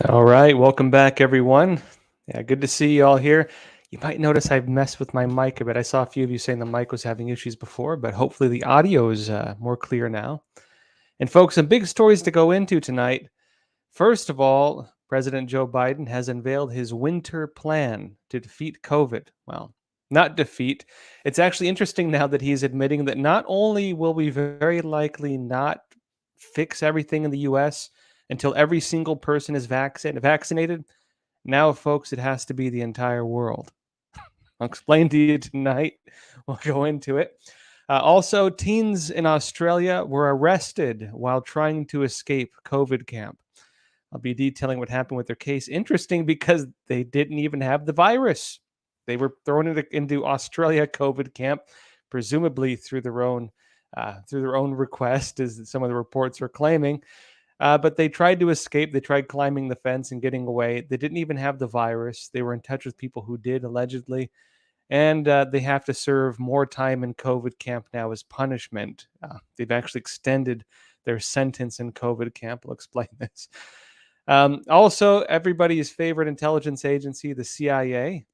All right, welcome back, everyone. Yeah, good to see you all here. You might notice I've messed with my mic a bit. I saw a few of you saying the mic was having issues before, but hopefully the audio is more clear now. And folks, some big stories to go into tonight. First of all, President Joe Biden has unveiled his winter plan to defeat COVID. Well, not defeat. It's actually interesting now that he's admitting that not only will we very likely not fix everything in the US until every single person is vaccinated. Now, folks, it has to be the entire world. I'll explain to you tonight. We'll go into it. Also, teens in Australia were arrested while trying to escape COVID camp. I'll be detailing what happened with their case. Interesting because they didn't even have the virus. They were thrown into Australia COVID camp, presumably through their own request, as some of the reports are claiming. But they tried to escape. They tried climbing the fence and getting away. They didn't even have the virus. They were in touch with people who did, allegedly. And they have to serve more time in COVID camp now as punishment. They've actually extended their sentence in COVID camp. I'll explain this. Also, everybody's favorite intelligence agency, the CIA,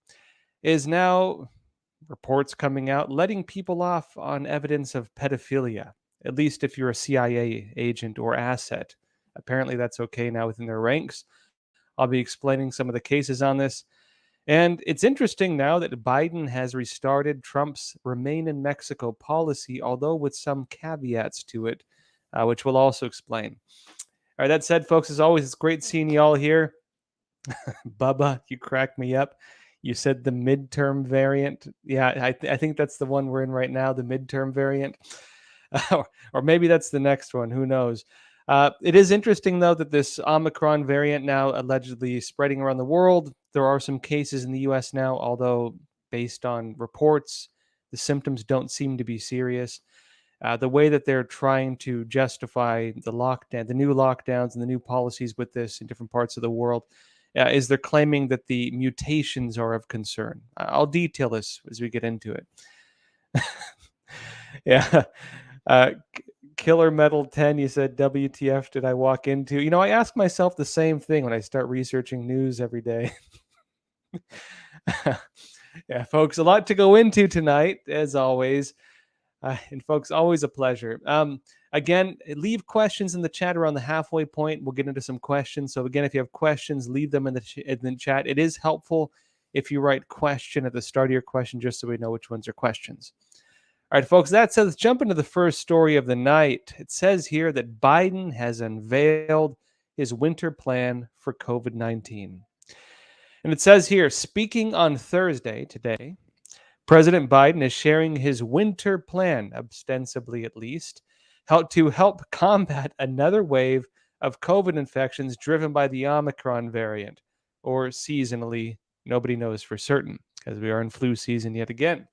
is now, reports coming out, letting people off on evidence of pedophilia, at least if you're a CIA agent or asset. Apparently, that's okay now within their ranks. I'll be explaining some of the cases on this. And it's interesting now that Biden has restarted Trump's Remain in Mexico policy, although with some caveats to it, which we'll also explain. All right, that said, folks, as always, it's great seeing you all here. Bubba, you cracked me up. You said the midterm variant. Yeah, I think that's the one we're in right now, the midterm variant. Or maybe that's the next one. Who knows? It is interesting, though, that this Omicron variant now allegedly spreading around the world. There are some cases in the U.S. now, although based on reports, the symptoms don't seem to be serious. The way that they're trying to justify the lockdown, the new lockdowns and the new policies with this in different parts of the world, is they're claiming that the mutations are of concern. I'll detail this as we get into it. Yeah. Killer Metal 10, you said, WTF did I walk into? You know, I ask myself the same thing when I start researching news every day. Yeah, folks, a lot to go into tonight, as always. And folks, always a pleasure. Again, leave questions in the chat around the halfway point. We'll get into some questions. So again, if you have questions, leave them in the chat. It is helpful if you write question at the start of your question, just so we know which ones are questions. All right, folks, that said, let's jump into the first story of the night. It says here that Biden has unveiled his winter plan for COVID-19. And it says here, speaking on Thursday, today, President Biden is sharing his winter plan, ostensibly at least, to help combat another wave of COVID infections driven by the Omicron variant, or seasonally, nobody knows for certain, because we are in flu season yet again.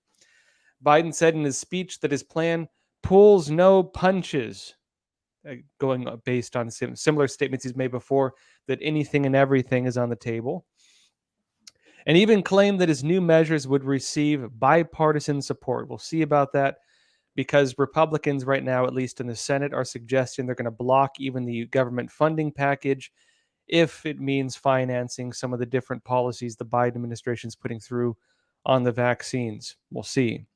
Biden said in his speech that his plan pulls no punches, going based on similar statements he's made before, that anything and everything is on the table, and even claimed that his new measures would receive bipartisan support. We'll see about that, because Republicans right now, at least in the Senate, are suggesting they're going to block even the government funding package if it means financing some of the different policies the Biden administration is putting through on the vaccines. We'll see.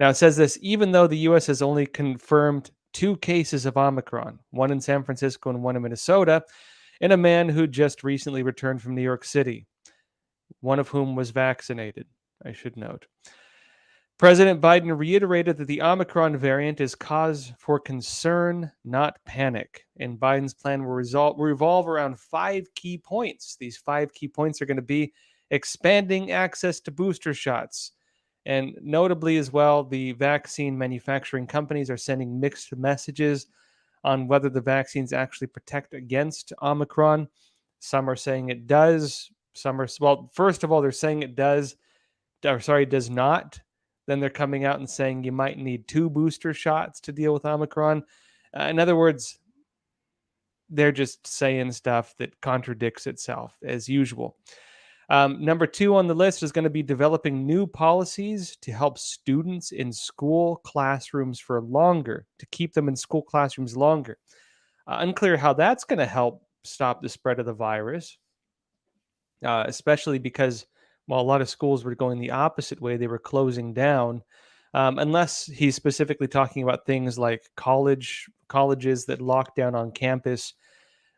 Now, it says this, even though the U.S. has only confirmed 2 cases of Omicron, one in San Francisco and one in Minnesota, and a man who just recently returned from New York City, one of whom was vaccinated, I should note. President Biden reiterated that the Omicron variant is cause for concern, not panic. And Biden's plan will revolve around 5 key points. These 5 key points are going to be expanding access to booster shots. And notably as well, the vaccine manufacturing companies are sending mixed messages on whether the vaccines actually protect against Omicron. Some are saying it does. Some are, well, first of all, they're saying it does not. Then they're coming out and saying you might need 2 booster shots to deal with Omicron. In other words, they're just saying stuff that contradicts itself as usual. Number 2 on the list is going to be developing new policies to help students in school classrooms for longer, to keep them in school classrooms longer. Unclear how that's going to help stop the spread of the virus, especially because while a lot of schools were going the opposite way, they were closing down. Unless he's specifically talking about things like colleges that lock down on campus,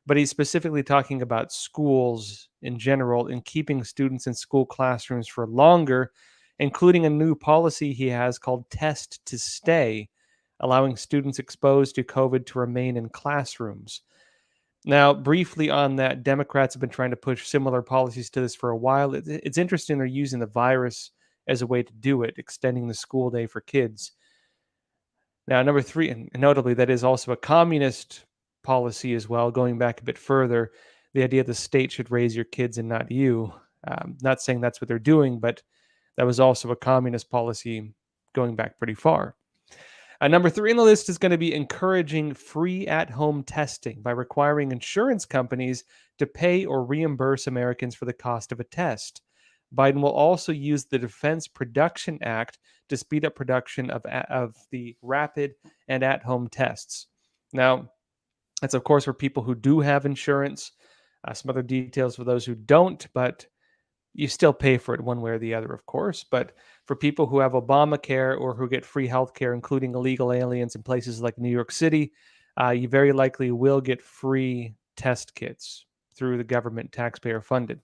but he's specifically talking about schools in general and keeping students in school classrooms for longer, including a new policy he has called Test to Stay, allowing students exposed to COVID to remain in classrooms. Now, briefly on that, Democrats have been trying to push similar policies to this for a while. It's interesting they're using the virus as a way to do it, extending the school day for kids. Now, number three, and notably, that is also a communist policy as well, going back a bit further. The idea the state should raise your kids and not you. Not saying that's what they're doing, but that was also a communist policy going back pretty far. Number three on the list is going to be encouraging free at home testing by requiring insurance companies to pay or reimburse Americans for the cost of a test. Biden will also use the Defense Production Act to speed up production of the rapid and at home tests. Now, that's, of course, for people who do have insurance. Some other details for those who don't, but you still pay for it one way or the other, of course. But for people who have Obamacare or who get free health care, including illegal aliens in places like New York City, you very likely will get free test kits through the government, taxpayer funded.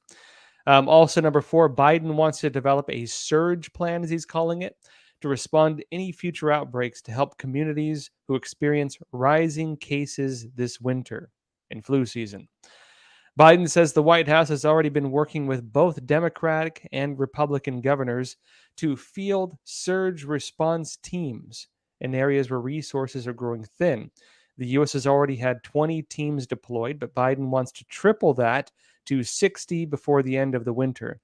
Also, number four, Biden wants to develop a surge plan, as he's calling it, to respond to any future outbreaks to help communities who experience rising cases this winter in flu season. Biden says the White House has already been working with both Democratic and Republican governors to field surge response teams in areas where resources are growing thin. The U.S. has already had 20 teams deployed, but Biden wants to triple that to 60 before the end of the winter.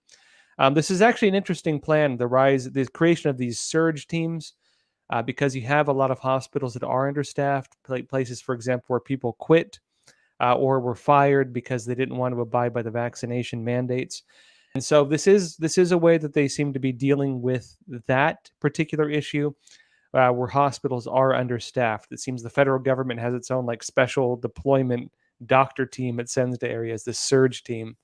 This is actually an interesting plan, the creation of these surge teams, because you have a lot of hospitals that are understaffed, places, for example, where people quit or were fired because they didn't want to abide by the vaccination mandates. And so this is a way that they seem to be dealing with that particular issue, where hospitals are understaffed. It seems the federal government has its own like special deployment doctor team it sends to areas, the surge team.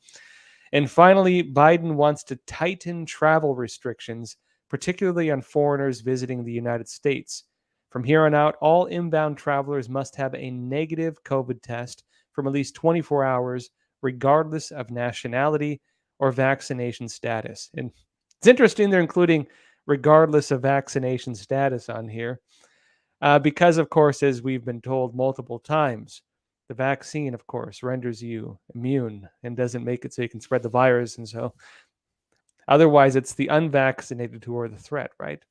And finally, Biden wants to tighten travel restrictions, particularly on foreigners visiting the United States. From here on out, all inbound travelers must have a negative COVID test from at least 24 hours, regardless of nationality or vaccination status. And it's interesting they're including regardless of vaccination status on here, because, of course, as we've been told multiple times, the vaccine, of course, renders you immune and doesn't make it so you can spread the virus. And so otherwise, it's the unvaccinated who are the threat, right?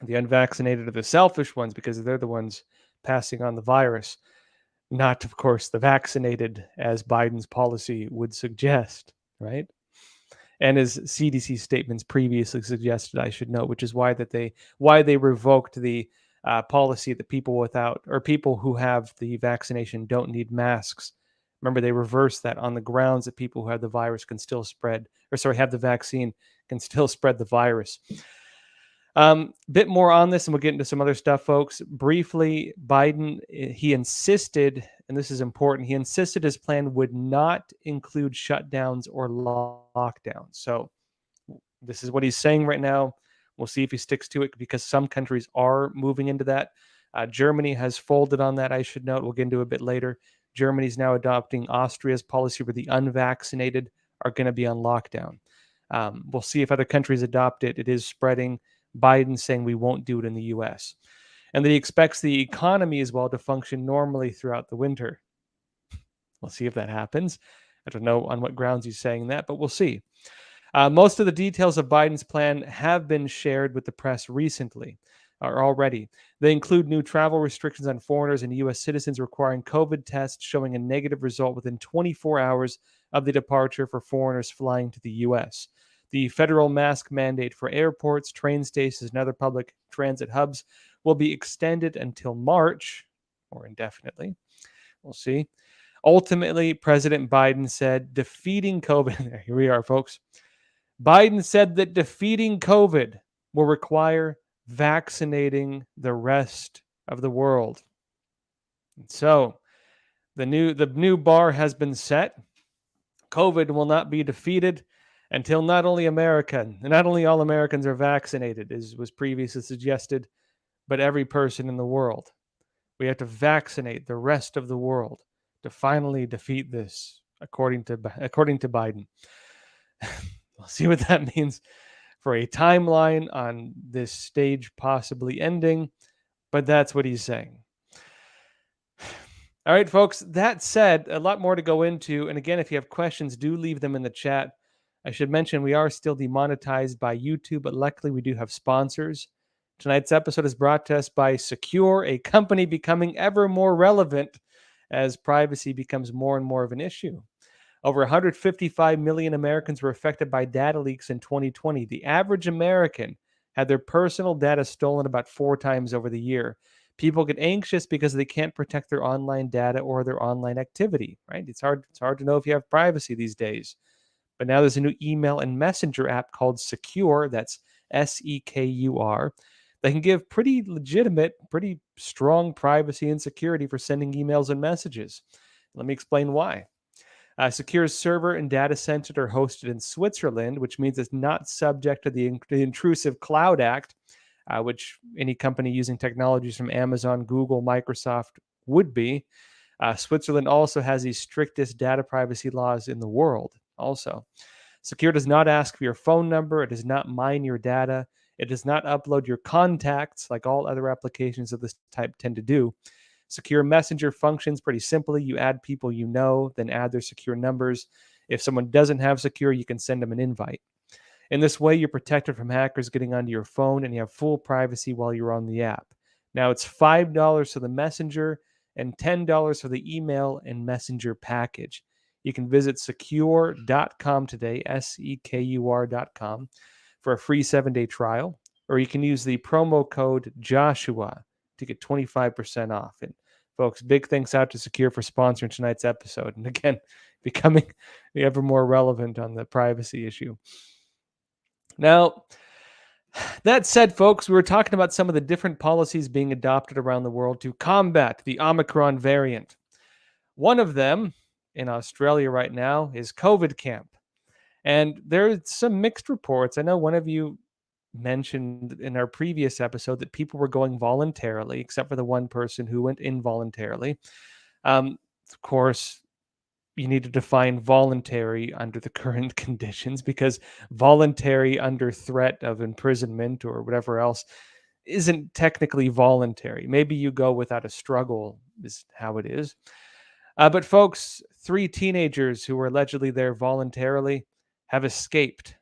The unvaccinated are the selfish ones because they're the ones passing on the virus, not, of course, the vaccinated, as Biden's policy would suggest, right? And as CDC statements previously suggested, I should note, which is why they revoked the policy that people who have the vaccination don't need masks. Remember, they reversed that on the grounds that people who have the virus can still have the vaccine can still spread the virus. Bit more on this, and we'll get into some other stuff, folks. Briefly, Biden, he insisted, and this is important, he insisted his plan would not include shutdowns or lockdowns. So this is what he's saying right now. We'll see if he sticks to it because some countries are moving into that. Germany has folded on that, I should note. We'll get into it a bit later. Germany's now adopting Austria's policy where the unvaccinated are going to be on lockdown. We'll see if other countries adopt it. It is spreading. Biden saying we won't do it in the U.S. And that he expects the economy as well to function normally throughout the winter. We'll see if that happens. I don't know on what grounds he's saying that, but we'll see. Most of the details of Biden's plan have been shared with the press recently, or already. They include new travel restrictions on foreigners and U.S. citizens requiring COVID tests showing a negative result within 24 hours of the departure for foreigners flying to the U.S. The federal mask mandate for airports, train stations, and other public transit hubs will be extended until March, or indefinitely. We'll see. Ultimately, President Biden said defeating COVID, here we are, folks. Biden said that defeating COVID will require vaccinating the rest of the world. And so The new bar has been set. COVID will not be defeated until not only all Americans are vaccinated, as was previously suggested, but every person in the world. We have to vaccinate the rest of the world to finally defeat this, according to Biden. We'll see what that means for a timeline on this stage possibly ending, but that's what he's saying. All right, folks, that said, a lot more to go into. And again, if you have questions, do leave them in the chat. I should mention we are still demonetized by YouTube, but luckily we do have sponsors. Tonight's episode is brought to us by Secure, a company becoming ever more relevant as privacy becomes more and more of an issue. Over 155 million Americans were affected by data leaks in 2020. The average American had their personal data stolen about 4 times over the year. People get anxious because they can't protect their online data or their online activity, right? It's hard to know if you have privacy these days. But now there's a new email and messenger app called Secure, that's Secur, that can give pretty legitimate, pretty strong privacy and security for sending emails and messages. Let me explain why. Secure's server and data center are hosted in Switzerland, which means it's not subject to the Intrusive Cloud Act, which any company using technologies from Amazon, Google, Microsoft would be. Switzerland also has the strictest data privacy laws in the world. Also, Secure does not ask for your phone number. It does not mine your data. It does not upload your contacts like all other applications of this type tend to do. Secure Messenger functions pretty simply. You add people you know, then add their secure numbers. If someone doesn't have Secure, you can send them an invite. In this way, you're protected from hackers getting onto your phone, and you have full privacy while you're on the app. Now, it's $5 for the Messenger and $10 for the email and Messenger package. You can visit secure.com today, Sekur.com, for a free 7-day trial, or you can use the promo code Joshua to get 25% off. And folks, big thanks out to Secure for sponsoring tonight's episode. And again, becoming ever more relevant on the privacy issue. Now, that said, folks, we were talking about some of the different policies being adopted around the world to combat the Omicron variant. One of them in Australia right now is COVID camp. And there's some mixed reports. I know one of you mentioned in our previous episode that people were going voluntarily, except for the one person who went involuntarily. Of course, you need to define voluntary under the current conditions, because voluntary under threat of imprisonment or whatever else isn't technically voluntary. Maybe you go without a struggle is how it is. But folks, 3 teenagers who were allegedly there voluntarily have escaped.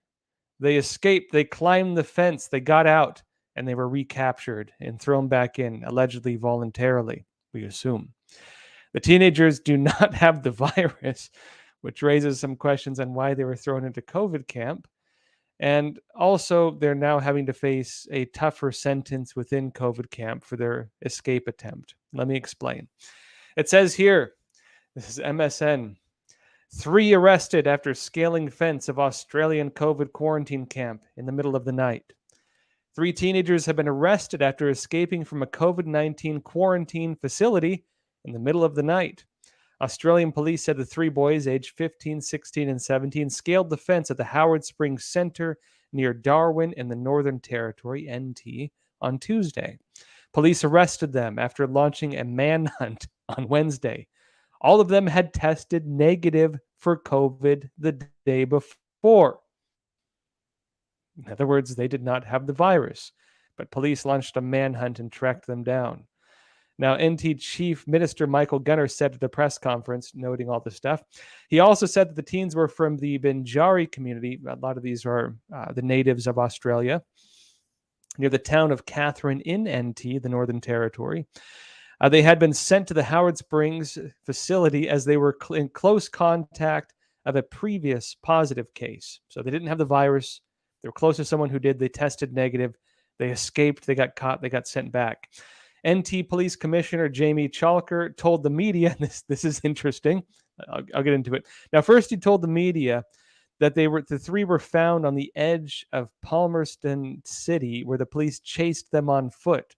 They escaped, they climbed the fence, they got out, and they were recaptured and thrown back in, allegedly voluntarily, we assume. The teenagers do not have the virus, which raises some questions on why they were thrown into COVID camp. And also, they're now having to face a tougher sentence within COVID camp for their escape attempt. Let me explain. It says here, this is MSN, 3 arrested after scaling fence of Australian COVID quarantine camp in the middle of the night. 3 teenagers have been arrested after escaping from a COVID-19 quarantine facility in the middle of the night. Australian police said the 3 boys, aged 15, 16, and 17, scaled the fence at the Howard Springs Centre near Darwin in the Northern Territory, NT, on Tuesday. Police arrested them after launching a manhunt on Wednesday. All of them had tested negative for COVID the day before. In other words, they did not have the virus, but police launched a manhunt and tracked them down. Now, NT Chief Minister Michael Gunner said at the press conference, noting all this stuff, he also said that the teens were from the Binjari community. A lot of these are the natives of Australia, near the town of Catherine in NT, the Northern Territory. They had been sent to the Howard Springs facility as they were in close contact of a previous positive case. So they didn't have the virus. They were close to someone who did. They tested negative. They escaped. They got caught. They got sent back. NT Police Commissioner Jamie Chalker told the media, this is interesting. I'll get into it. Now, first he told the media that the 3 were found on the edge of Palmerston City, where the police chased them on foot.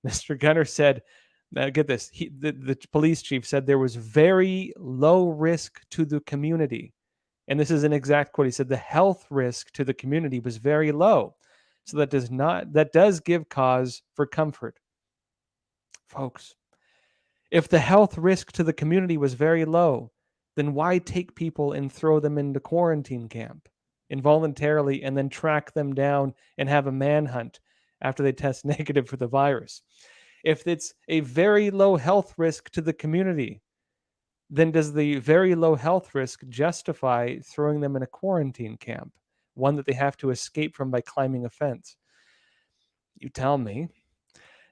Mr. Gunner said, Now, get this. The police chief said there was very low risk to the community. And this is an exact quote. He said the health risk to the community was very low. So that does give cause for comfort. Folks, if the health risk to the community was very low, then why take people and throw them into quarantine camp involuntarily and then track them down and have a manhunt after they test negative for the virus? If it's a very low health risk to the community, then does the very low health risk justify throwing them in a quarantine camp, one that they have to escape from by climbing a fence? You tell me.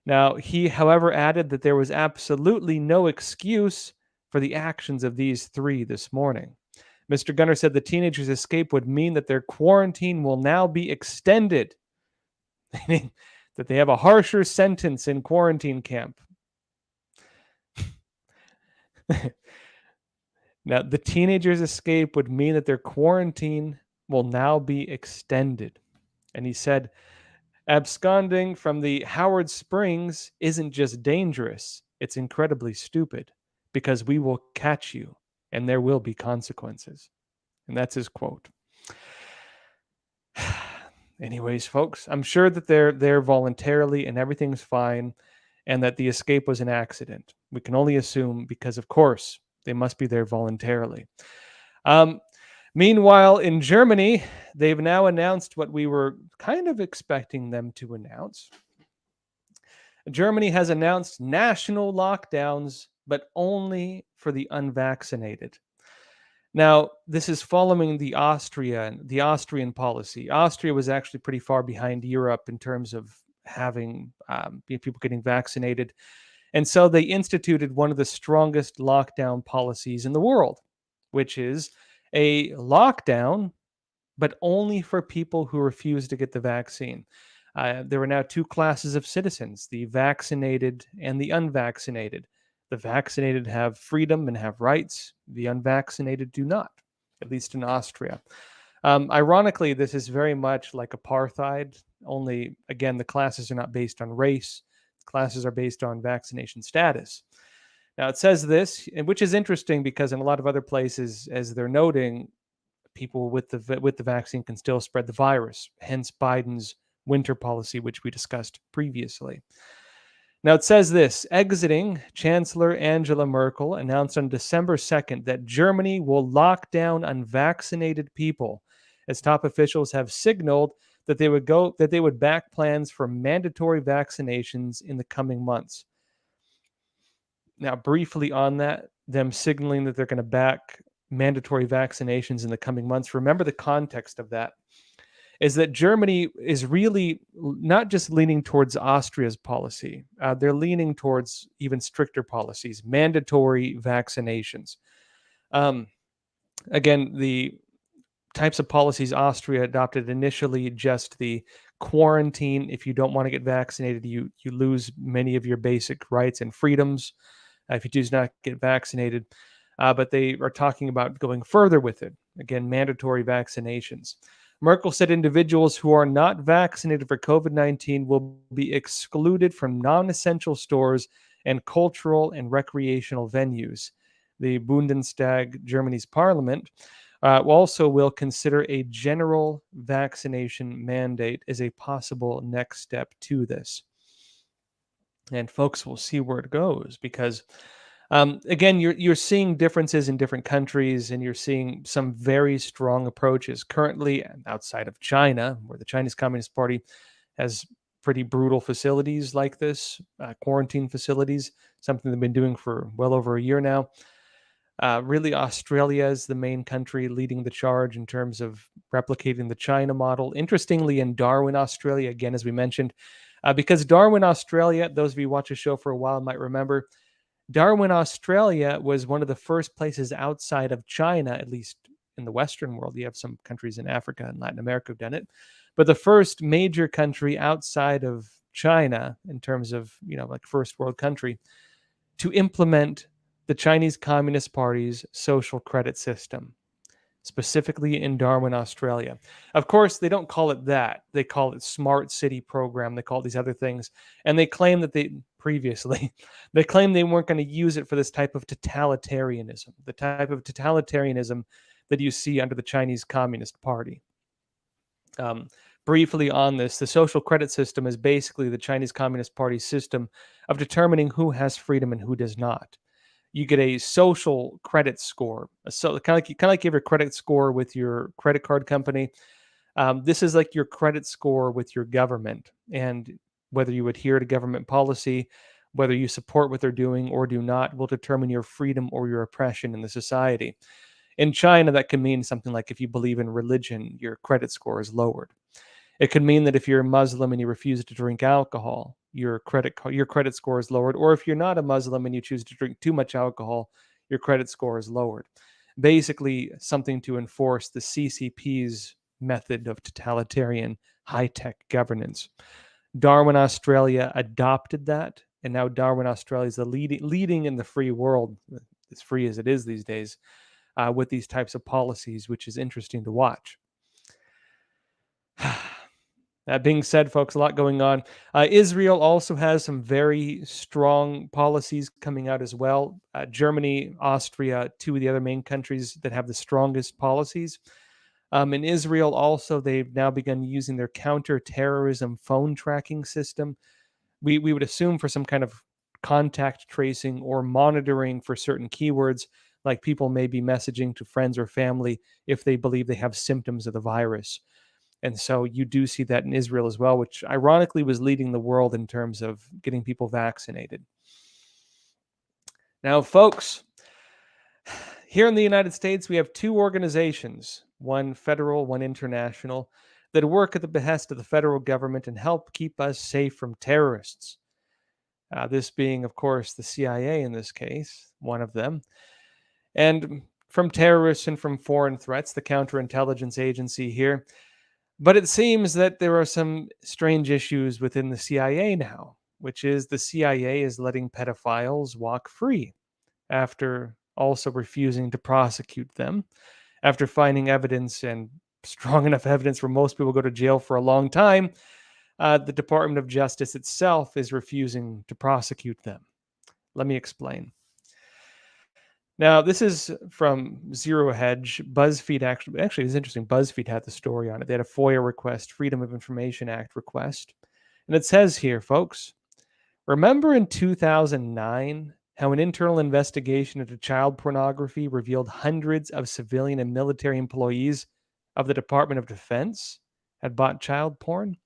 Now, he, however, added that there was absolutely no excuse for the actions of these three this morning. Mr. Gunner said the teenagers' escape would mean that their quarantine will now be extended, meaning that they have a harsher sentence in quarantine camp. Now, the teenagers' escape would mean that their quarantine will now be extended. And he said, absconding from the Howard Springs isn't just dangerous, it's incredibly stupid because we will catch you and there will be consequences. And that's his quote. Anyways, folks, I'm sure that they're there voluntarily and everything's fine and that the escape was an accident. We can only assume because, of course, they must be there voluntarily. Meanwhile, in Germany, they've now announced what we were kind of expecting them to announce. Germany has announced national lockdowns, but only for the unvaccinated. Now, this is following the Austrian policy. Austria was actually pretty far behind Europe in terms of having people getting vaccinated. And so they instituted one of the strongest lockdown policies in the world, which is a lockdown, but only for people who refuse to get the vaccine. There are now two classes of citizens, the vaccinated and the unvaccinated. The vaccinated have freedom and have rights. The unvaccinated do not, at least in Austria. Ironically, this is very much like apartheid, only, again, the classes are not based on race. Classes are based on vaccination status. Now, it says this, which is interesting because in a lot of other places, as they're noting, people with the vaccine can still spread the virus, hence Biden's winter policy, which we discussed previously. Now, it says this, exiting, Chancellor Angela Merkel announced on December 2nd that Germany will lock down unvaccinated people, as top officials have signaled that they would back plans for mandatory vaccinations in the coming months. Now, briefly on that, them signaling that they're going to back mandatory vaccinations in the coming months. Remember the context of that is that Germany is really not just leaning towards Austria's policy. They're leaning towards even stricter policies, mandatory vaccinations. Again, the types of policies Austria adopted initially, just the quarantine. If you don't want to get vaccinated, you lose many of your basic rights and freedoms if you choose not to get vaccinated. But they are talking about going further with it. Again, mandatory vaccinations. Merkel said individuals who are not vaccinated for COVID-19 will be excluded from non-essential stores and cultural and recreational venues. The Bundestag, Germany's parliament, also will consider a general vaccination mandate as a possible next step to this. And folks, will see where it goes because again, you're seeing differences in different countries, and you're seeing some very strong approaches currently outside of China, where the Chinese Communist Party has pretty brutal facilities like this, quarantine facilities, something they've been doing for well over a year now. Really, Australia is the main country leading the charge in terms of replicating the China model. Interestingly, in Darwin, Australia, again, as we mentioned, because Darwin, Australia, those of you who watch the show for a while might remember, Darwin, Australia was one of the first places outside of China, at least in the Western world. You have some countries in Africa and Latin America who've done it, but the first major country outside of China in terms of, like first world country to implement the Chinese Communist Party's social credit system. specifically in Darwin, Australia. Of course, they don't call it that. They call it Smart City Program. They call it these other things. And they claim that they claim they weren't going to use it for this type of totalitarianism, the type of totalitarianism that you see under the Chinese Communist Party. Um, Briefly on this, the social credit system is basically the Chinese Communist Party's system of determining who has freedom and who does not. You get a social credit score. So kind of like you have your credit score with your credit card company. This is like your credit score with your government, and whether you adhere to government policy, whether you support what they're doing or do not, will determine your freedom or your oppression in the society. In China, that can mean something like if you believe in religion, your credit score is lowered. It could mean that if you're a Muslim and you refuse to drink alcohol, your credit score is lowered. Or if you're not a Muslim and you choose to drink too much alcohol, your credit score is lowered. Basically, something to enforce the CCP's method of totalitarian high-tech governance. Darwin, Australia adopted that, and now Darwin, Australia is the leading in the free world, as free as it is these days, with these types of policies, which is interesting to watch. That being said, folks, a lot going on. Israel also has some very strong policies coming out as well. Germany, Austria, two of the other main countries that have the strongest policies. In Israel also, they've now begun using their counter-terrorism phone tracking system. We would assume for some kind of contact tracing or monitoring for certain keywords, like people may be messaging to friends or family if they believe they have symptoms of the virus. And so you do see that in Israel as well, which ironically was leading the world in terms of getting people vaccinated. Now, folks, here in the United States, we have two organizations, one federal, one international, that work at the behest of the federal government and help keep us safe from terrorists. This being, of course, the CIA in this case, one of them. And from terrorists and from foreign threats, the counterintelligence agency here. But it seems that there are some strange issues within the CIA now, which is the CIA is letting pedophiles walk free after also refusing to prosecute them, after finding evidence and strong enough evidence where most people go to jail for a long time. The Department of Justice itself is refusing to prosecute them. Let me explain. Now, this is from Zero Hedge. BuzzFeed actually it's interesting. BuzzFeed had the story on it. They had a FOIA request, Freedom of Information Act request. And it says here, folks, remember in 2009 how an internal investigation into child pornography revealed hundreds of civilian and military employees of the Department of Defense had bought child porn?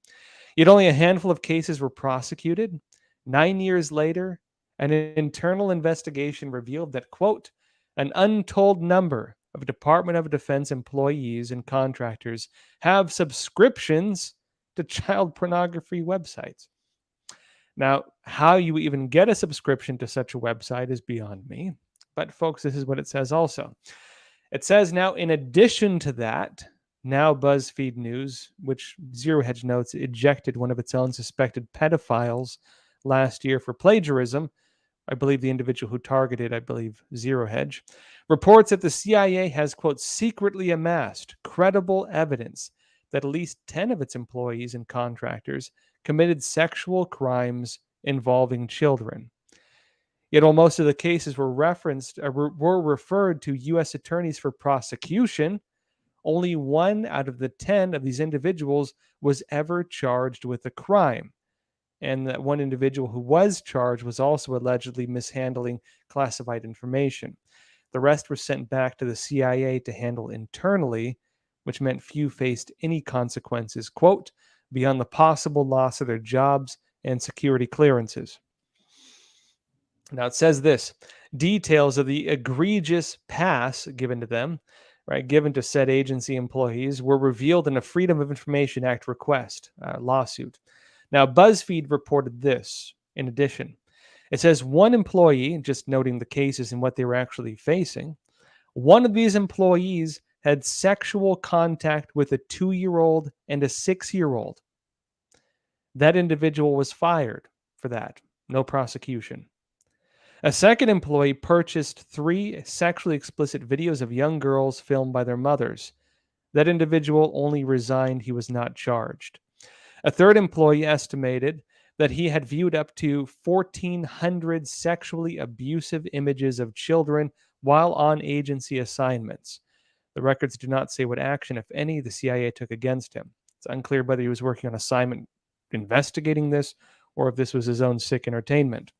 Yet only a handful of cases were prosecuted. 9 years later, an internal investigation revealed that, quote, an untold number of Department of Defense employees and contractors have subscriptions to child pornography websites. Now, how you even get a subscription to such a website is beyond me. But folks, this is what it says also. It says now, in addition to that, now BuzzFeed News, which Zero Hedge notes, ejected one of its own suspected pedophiles last year for plagiarism. I believe the individual who targeted, Zero Hedge, reports that the CIA has, quote, secretly amassed credible evidence that at least 10 of its employees and contractors committed sexual crimes involving children. Yet while most of the cases were referred to U.S. attorneys for prosecution, only 1 out of the 10 of these individuals was ever charged with a crime. And that one individual who was charged was also allegedly mishandling classified information. The rest were sent back to the CIA to handle internally, which meant few faced any consequences, quote, beyond the possible loss of their jobs and security clearances. Now it says this, details of the egregious pass given to them, given to said agency employees, were revealed in a Freedom of Information Act request, lawsuit. Now, BuzzFeed reported this in addition. It says one employee, just noting the cases and what they were actually facing, one of these employees had sexual contact with a 2-year-old and a 6-year-old. That individual was fired for that. No prosecution. A second employee purchased 3 sexually explicit videos of young girls filmed by their mothers. That individual only resigned, he was not charged. A third employee estimated that he had viewed up to 1,400 sexually abusive images of children while on agency assignments. The records do not say what action, if any, the CIA took against him. It's unclear whether he was working on assignment investigating this or if this was his own sick entertainment.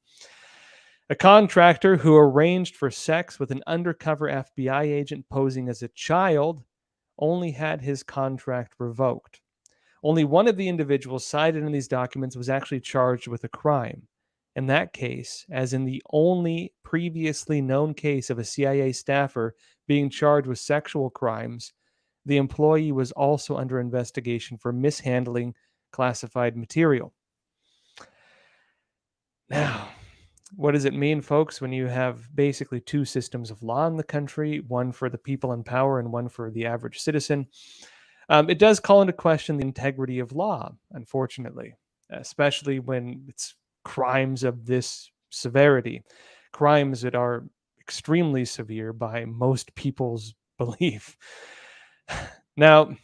A contractor who arranged for sex with an undercover FBI agent posing as a child only had his contract revoked. Only one of the individuals cited in these documents was actually charged with a crime. In that case, as in the only previously known case of a CIA staffer being charged with sexual crimes, the employee was also under investigation for mishandling classified material. Now, what does it mean, folks, when you have basically 2 systems of law in the country, one for the people in power and one for the average citizen? It does call into question the integrity of law, unfortunately, especially when it's crimes of this severity, crimes that are extremely severe by most people's belief. Now,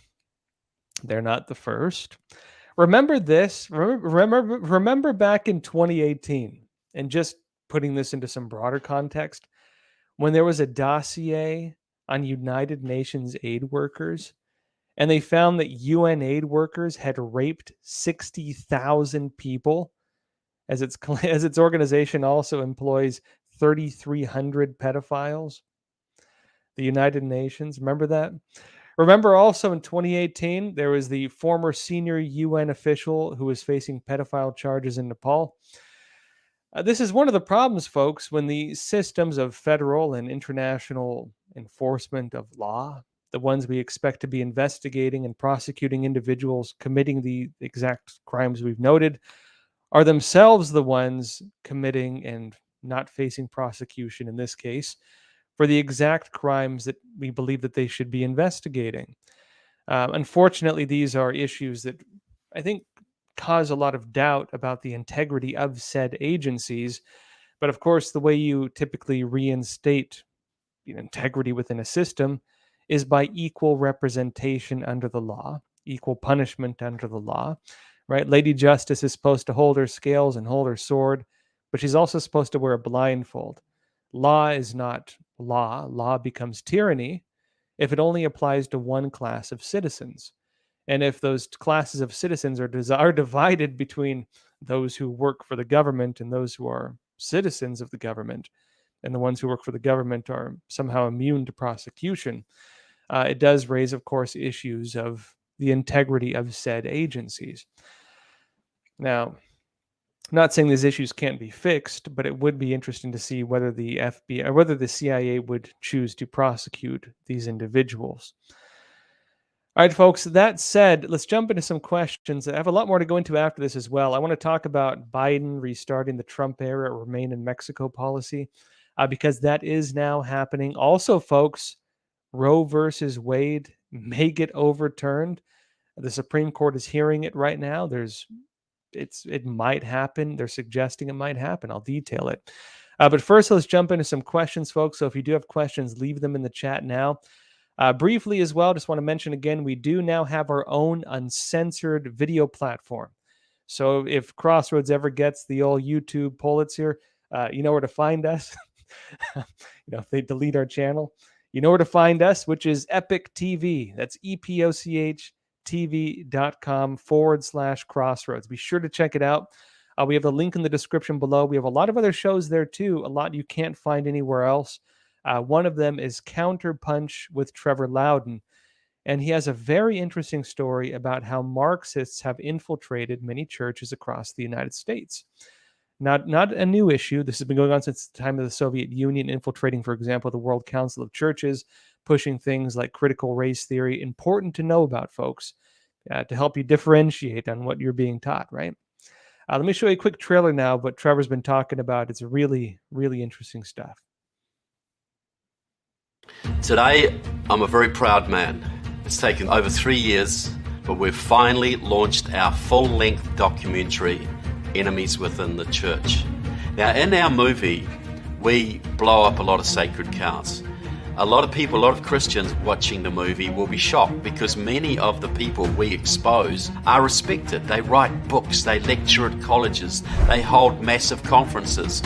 they're not the first. Remember this. Remember back in 2018, and just putting this into some broader context, when there was a dossier on United Nations aid workers, and they found that UN aid workers had raped 60,000 people, as its organization also employs 3,300 pedophiles. The United Nations, remember that? Remember also in 2018, there was the former senior UN official who was facing pedophile charges in Nepal. This is one of the problems, folks, when the systems of federal and international enforcement of law, the ones we expect to be investigating and prosecuting individuals committing the exact crimes we've noted, are themselves the ones committing and not facing prosecution in this case for the exact crimes that we believe that they should be investigating. Unfortunately, these are issues that I think cause a lot of doubt about the integrity of said agencies. But of course, the way you typically reinstate integrity within a system is by equal representation under the law, equal punishment under the law, right? Lady Justice is supposed to hold her scales and hold her sword, but she's also supposed to wear a blindfold. Law is not law. Law becomes tyranny if it only applies to one class of citizens. And if those classes of citizens are divided between those who work for the government and those who are citizens of the government, and the ones who work for the government are somehow immune to prosecution, it does raise, of course, issues of the integrity of said agencies. Now, I'm not saying these issues can't be fixed, but it would be interesting to see whether the FBI or whether the CIA would choose to prosecute these individuals. All right, folks, that said, let's jump into some questions. I have a lot more to go into after this as well. I want to talk about Biden restarting the Trump era Remain in Mexico policy, because that is now happening. Also, folks, Roe versus Wade may get overturned. The Supreme Court is hearing it right now. It might happen. They're suggesting it might happen. I'll detail it. But first, let's jump into some questions, folks. So if you do have questions, leave them in the chat now. Briefly as well, just want to mention again, we do now have our own uncensored video platform. So if Crossroads ever gets the old YouTube Pulitzer, you know where to find us. If they delete our channel, you know where to find us, which is Epoch TV. That's epochtv.com/Crossroads. Be sure to check it out. We have the link in the description below. We have a lot of other shows there too, a lot you can't find anywhere else. One of them is Counterpunch with Trevor Loudon, and he has a very interesting story about how Marxists have infiltrated many churches across the United States. Not a new issue. This has been going on since the time of the Soviet Union, infiltrating, for example, the World Council of Churches, pushing things like critical race theory. Important to know about, folks, to help you differentiate on what you're being taught, right? Let me show you a quick trailer now of what Trevor's been talking about. It's really, really interesting stuff. Today, I'm a very proud man. It's taken over 3 years, but we've finally launched our full-length documentary, Enemies Within the Church. Now, in our movie, we blow up a lot of sacred cows. A lot of people, a lot of Christians watching the movie will be shocked because many of the people we expose are respected. They write books, they lecture at colleges, they hold massive conferences.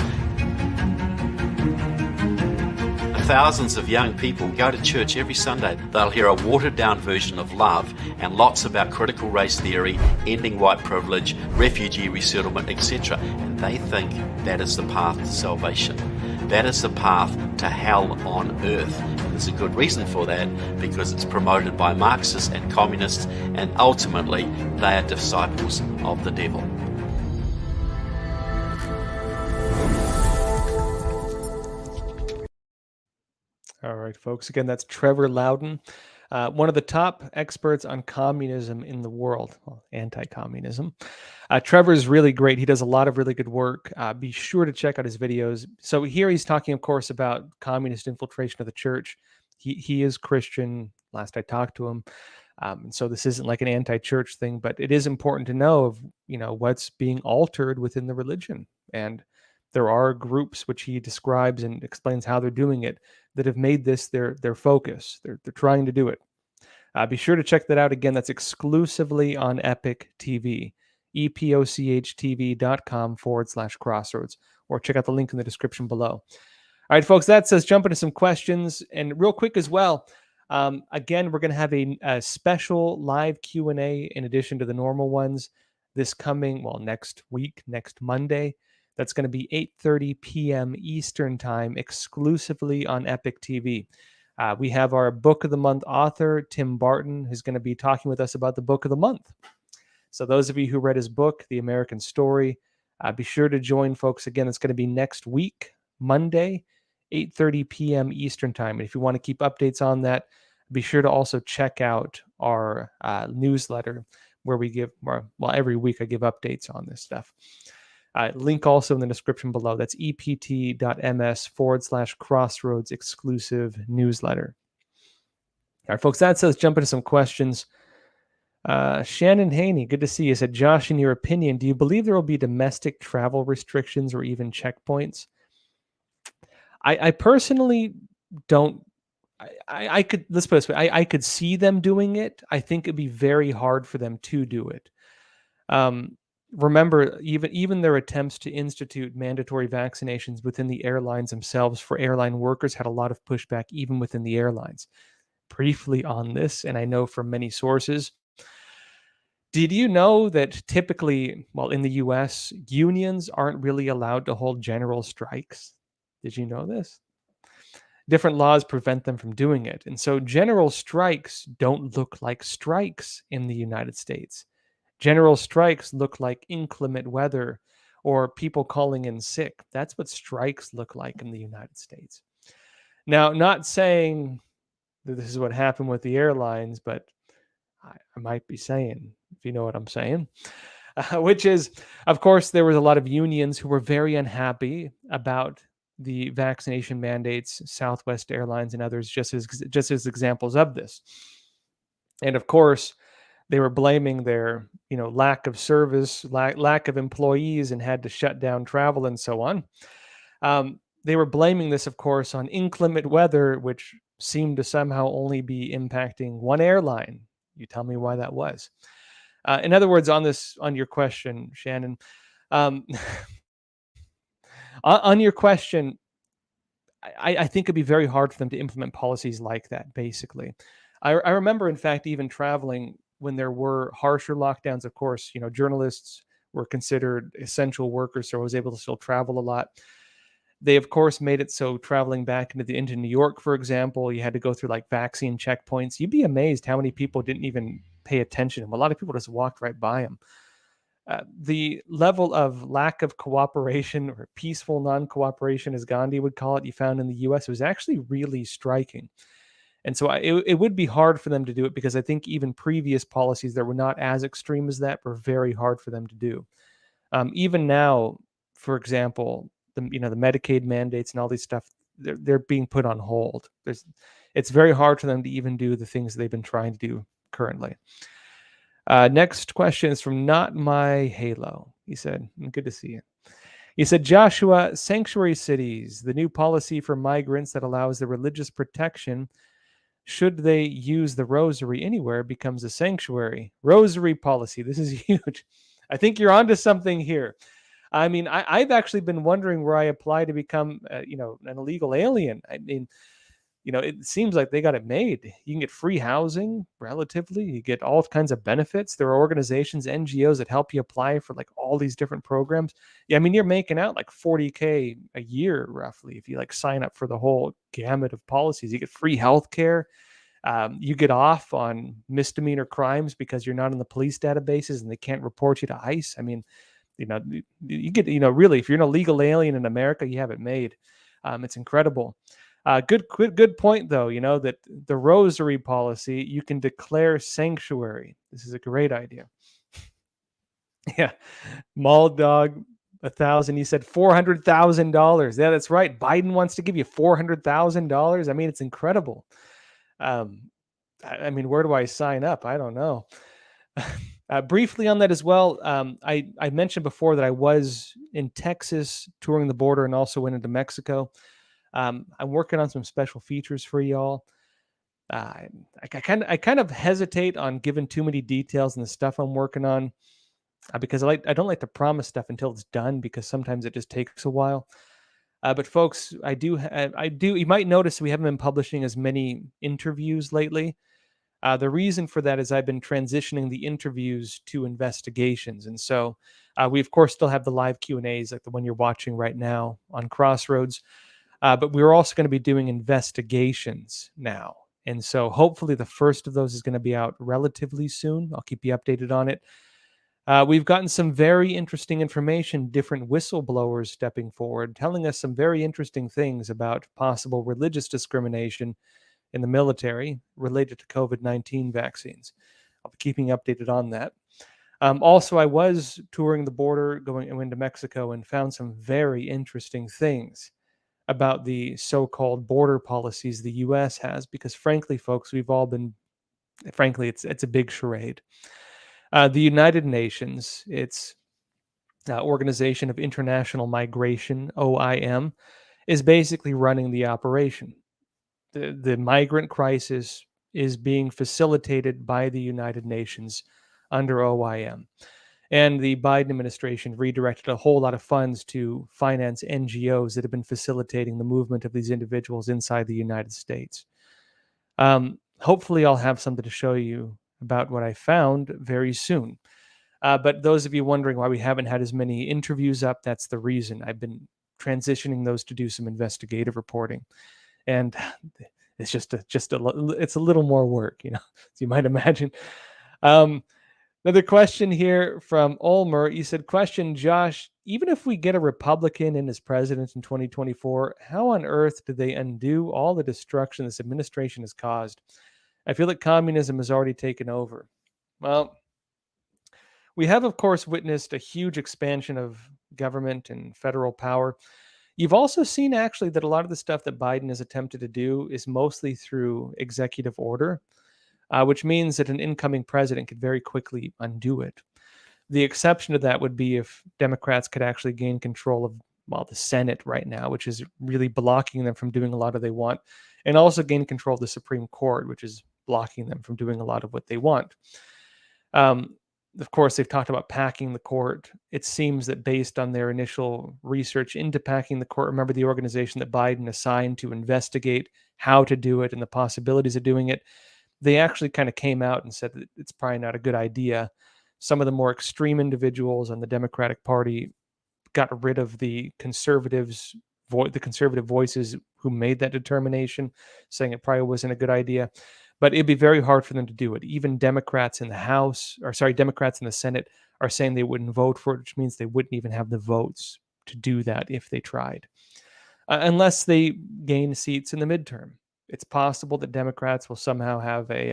Thousands of young people go to church every Sunday. They'll hear a watered-down version of love and lots about critical race theory, ending white privilege, refugee resettlement, etc. And they think that is the path to salvation. That is the path to hell on earth. And there's a good reason for that, because it's promoted by Marxists and communists, and ultimately they are disciples of the devil. All right, folks. Again, that's Trevor Loudon, one of the top experts on communism in the world, well, anti-communism. Trevor is really great. He does a lot of really good work. Be sure to check out his videos. So here he's talking, of course, about communist infiltration of the church. He is Christian, last I talked to him. And so this isn't like an anti-church thing, but it is important to know of, what's being altered within the religion. And there are groups which he describes and explains how they're doing it that have made this their focus. They're trying to do it. Be sure to check that out. Again, that's exclusively on Epic TV, epochtv.com/crossroads, or check out the link in the description below. All right, folks, that says jump into some questions. And real quick as well, again, we're going to have a special live Q&A in addition to the normal ones this coming, next week, next Monday. That's going to be 8:30 p.m. Eastern Time, exclusively on Epic TV. We have our Book of the Month author, Tim Barton, who's going to be talking with us about the Book of the Month. So those of you who read his book, The American Story, be sure to join, folks. Again, it's going to be next week, Monday, 8:30 p.m. Eastern Time. And if you want to keep updates on that, be sure to also check out our newsletter where we give, every week I give updates on this stuff. Link also in the description below. That's ept.ms/crossroads exclusive newsletter. All right, folks, that says jump into some questions. Shannon Haney, good to see you. Said, Josh, in your opinion, do you believe there will be domestic travel restrictions or even checkpoints? I personally don't. I could, let's put it this way, I could see them doing it. I think it'd be very hard for them to do it. Remember, even their attempts to institute mandatory vaccinations within the airlines themselves for airline workers had a lot of pushback even within the airlines. Briefly on this, and I know from many sources, did you know that typically, in the US, unions aren't really allowed to hold general strikes? Did you know this? Different laws prevent them from doing it. And so general strikes don't look like strikes in the United States. General strikes look like inclement weather or people calling in sick. That's what strikes look like in the United States. Now, not saying that this is what happened with the airlines, but I might be saying, if you know what I'm saying, which is, of course, there was a lot of unions who were very unhappy about the vaccination mandates, Southwest Airlines and others, just as examples of this. And of course, they were blaming their, lack of service, lack of employees, and had to shut down travel and so on. They were blaming this, of course, on inclement weather, which seemed to somehow only be impacting one airline. You tell me why that was. In other words, on your question, Shannon, on your question, I think it'd be very hard for them to implement policies like that, basically. I remember, in fact, even traveling when there were harsher lockdowns. Of course, journalists were considered essential workers, so I was able to still travel a lot. They, of course, made it so traveling back into New York, for example, you had to go through like vaccine checkpoints. You'd be amazed how many people didn't even pay attention. A lot of people just walked right by them. The level of lack of cooperation, or peaceful non-cooperation, as Gandhi would call it, you found in the U.S. was actually really striking. And so it would be hard for them to do it, because I think even previous policies that were not as extreme as that were very hard for them to do. Even now, for example, the Medicaid mandates and all these stuff, they're being put on hold. It's very hard for them to even do the things they've been trying to do currently. Next question is from Not My Halo. He said, good to see you. He said, Joshua, sanctuary cities, the new policy for migrants that allows the religious protection should they use the rosary anywhere becomes a sanctuary. Rosary policy. This is huge. I think you're onto something here. I mean, I've actually been wondering where I apply to become, an illegal alien. I mean, it seems like they got it made. You can get free housing relatively. You get all kinds of benefits. There are organizations, NGOs that help you apply for like all these different programs. Yeah, I mean, you're making out like $40K a year roughly if you like sign up for the whole gamut of policies. You get free health care. You get off on misdemeanor crimes because you're not in the police databases and they can't report you to ICE. I mean, you get, really, if you're an illegal alien in America, you have it made. It's incredible. Good point, though, that the rosary policy, you can declare sanctuary. This is a great idea. Yeah. Mall Dog 1,000. He said $400,000. Yeah, that's right. Biden wants to give you $400,000. I mean, it's incredible. I mean, where do I sign up? I don't know. Briefly on that as well, I mentioned before that I was in Texas touring the border and also went into Mexico. I'm working on some special features for y'all. I kind of hesitate on giving too many details on the stuff I'm working on because I don't like to promise stuff until it's done because sometimes it just takes a while. But folks, I do. You might notice we haven't been publishing as many interviews lately. The reason for that is I've been transitioning the interviews to investigations. And so we, of course, still have the live Q&As like the one you're watching right now on Crossroads. But we're also going to be doing investigations now. And so hopefully the first of those is going to be out relatively soon. I'll keep you updated on it. We've gotten some very interesting information, different whistleblowers stepping forward, telling us some very interesting things about possible religious discrimination in the military related to COVID-19 vaccines. I'll be keeping you updated on that. Also, I was touring the border, going into Mexico, and found some very interesting things about the so-called border policies the U.S. has, because frankly, folks, it's a big charade. The United Nations, its Organization of International Migration, OIM, is basically running the operation. The migrant crisis is being facilitated by the United Nations under OIM. And the Biden administration redirected a whole lot of funds to finance NGOs that have been facilitating the movement of these individuals inside the United States. Hopefully, I'll have something to show you about what I found very soon. But those of you wondering why we haven't had as many interviews up, that's the reason. I've been transitioning those to do some investigative reporting. And it's it's a little more work, as you might imagine. Another question here from Ulmer. He said, question, Josh, even if we get a Republican in as president in 2024, how on earth do they undo all the destruction this administration has caused? I feel like communism has already taken over. Well, we have, of course, witnessed a huge expansion of government and federal power. You've also seen, actually, that a lot of the stuff that Biden has attempted to do is mostly through executive order, which means that an incoming president could very quickly undo it. The exception to that would be if Democrats could actually gain control of, the Senate right now, which is really blocking them from doing a lot of what they want, and also gain control of the Supreme Court, which is blocking them from doing a lot of what they want. Of course, they've talked about packing the court. It seems that based on their initial research into packing the court, remember the organization that Biden assigned to investigate how to do it and the possibilities of doing it, they actually kind of came out and said that it's probably not a good idea. Some of the more extreme individuals on the Democratic Party got rid of the conservative voices who made that determination, saying it probably wasn't a good idea. But it'd be very hard for them to do it. Even Democrats in the Senate are saying they wouldn't vote for it, which means they wouldn't even have the votes to do that if they tried, unless they gain seats in the midterm. It's possible that Democrats will somehow have like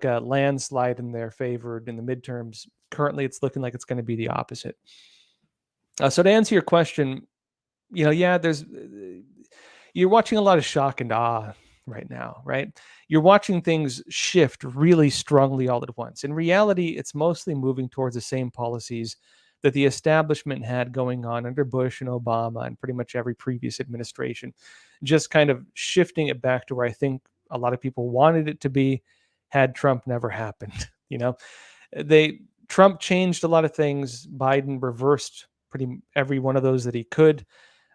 a landslide in their favor in the midterms. Currently, it's looking like it's going to be the opposite. So to answer your question, you're watching a lot of shock and awe right now, right? You're watching things shift really strongly all at once. In reality, it's mostly moving towards the same policies that the establishment had going on under Bush and Obama and pretty much every previous administration, just kind of shifting it back to where I think a lot of people wanted it to be had Trump never happened. Trump changed a lot of things. Biden reversed pretty every one of those that he could.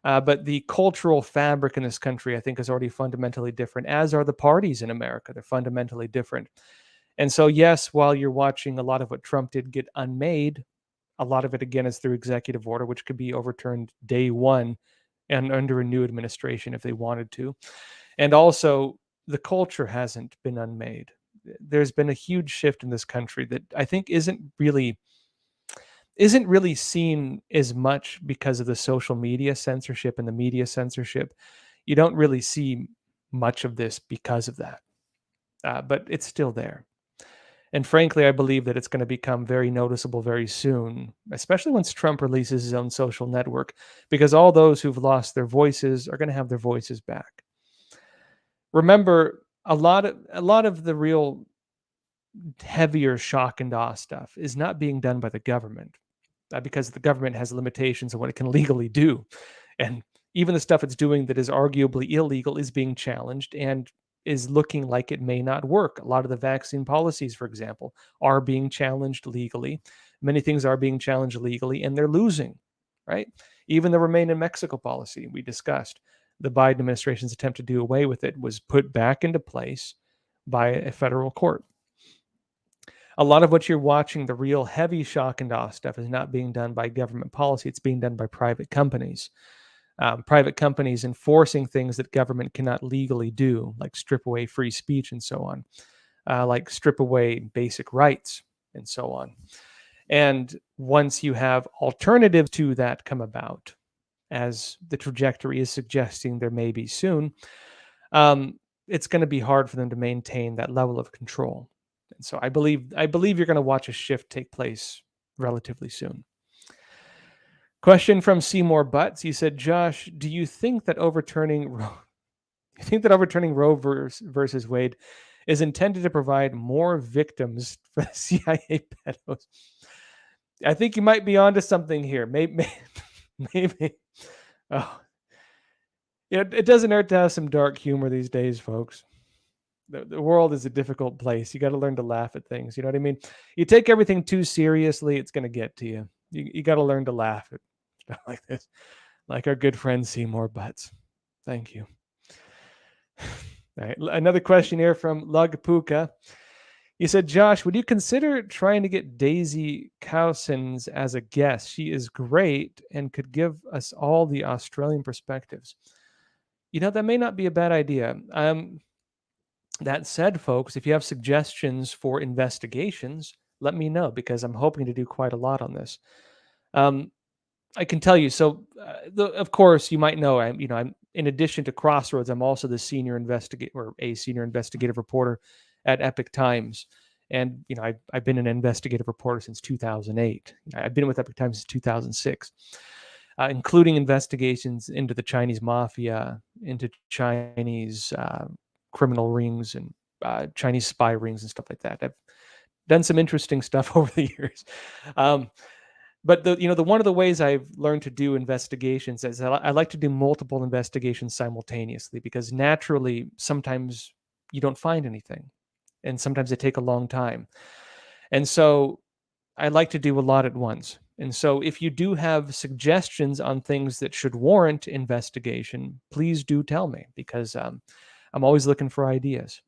But the cultural fabric in this country, I think, is already fundamentally different, as are the parties in America. They're fundamentally different. And so, yes, while you're watching a lot of what Trump did get unmade, a lot of it, again, is through executive order, which could be overturned day one and under a new administration if they wanted to. And also, the culture hasn't been unmade. There's been a huge shift in this country that I think isn't really seen as much because of the social media censorship and the media censorship. You don't really see much of this because of that, but it's still there. And frankly, I believe that it's going to become very noticeable very soon, especially once Trump releases his own social network, because all those who've lost their voices are going to have their voices back. Remember, a lot of the real heavier shock and awe stuff is not being done by the government, because the government has limitations on what it can legally do. And even the stuff it's doing that is arguably illegal is being challenged and is looking like it may not work. A lot of the vaccine policies, for example, are being challenged legally. Many things are being challenged legally, and they're losing, right? Even the Remain in Mexico policy we discussed, the Biden administration's attempt to do away with it was put back into place by a federal court. A lot of what you're watching, the real heavy shock and awe stuff, is not being done by government policy. It's being done by private companies. Private companies enforcing things that government cannot legally do, like strip away free speech and so on, like strip away basic rights and so on. And once you have alternatives to that come about, as the trajectory is suggesting there may be soon, it's going to be hard for them to maintain that level of control. And so I believe you're going to watch a shift take place relatively soon. Question from Seymour Butts. He said, Josh, do you think that overturning Roe versus Wade is intended to provide more victims for the CIA pedos? I think you might be onto something here. Maybe. Oh, it doesn't hurt to have some dark humor these days, folks. The world is a difficult place. You got to learn to laugh at things. You know what I mean? You take everything too seriously, it's going to get to you. You got to learn to laugh at stuff like this, like our good friend Seymour Butts. Thank you. All right, another question here from Lugpuka. He said, Josh, would you consider trying to get Daisy Cousins as a guest? She is great and could give us all the Australian perspectives. That may not be a bad idea. That said, folks, if you have suggestions for investigations, let me know, because I'm hoping to do quite a lot on this. I can tell you. So, of course, you might know. I'm in addition to Crossroads, I'm also the senior investigative reporter at Epic Times, and I've been an investigative reporter since 2008. I've been with Epic Times since 2006, including investigations into the Chinese mafia, into Chinese criminal rings and Chinese spy rings and stuff like that. I've done some interesting stuff over the years. But the one of the ways I've learned to do investigations is I like to do multiple investigations simultaneously, because naturally sometimes you don't find anything, and sometimes they take a long time. And so I like to do a lot at once. And so if you do have suggestions on things that should warrant investigation, please do tell me, because I'm always looking for ideas.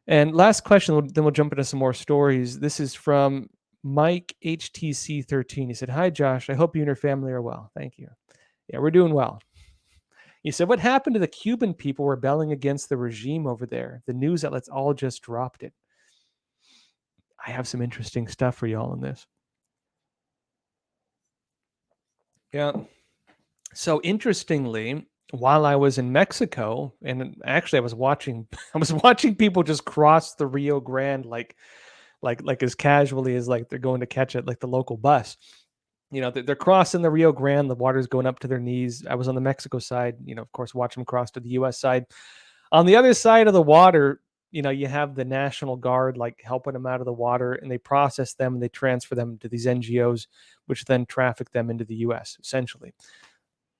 And last question, then we'll jump into some more stories. This is from Mike HTC13. He said, hi, Josh. I hope you and your family are well. Thank you. Yeah, we're doing well. He said, what happened to the Cuban people rebelling against the regime over there? The news outlets all just dropped it. I have some interesting stuff for y'all on this. Yeah. So interestingly, while I was in Mexico, and actually I was watching people just cross the Rio Grande like as casually as like they're going to catch it, like the local bus. They're crossing the Rio Grande, the water's going up to their knees. I was on the Mexico side, of course, watching them cross to the US side. On the other side of the water, you have the National Guard like helping them out of the water, and they process them and they transfer them to these NGOs, which then traffic them into the U.S. essentially.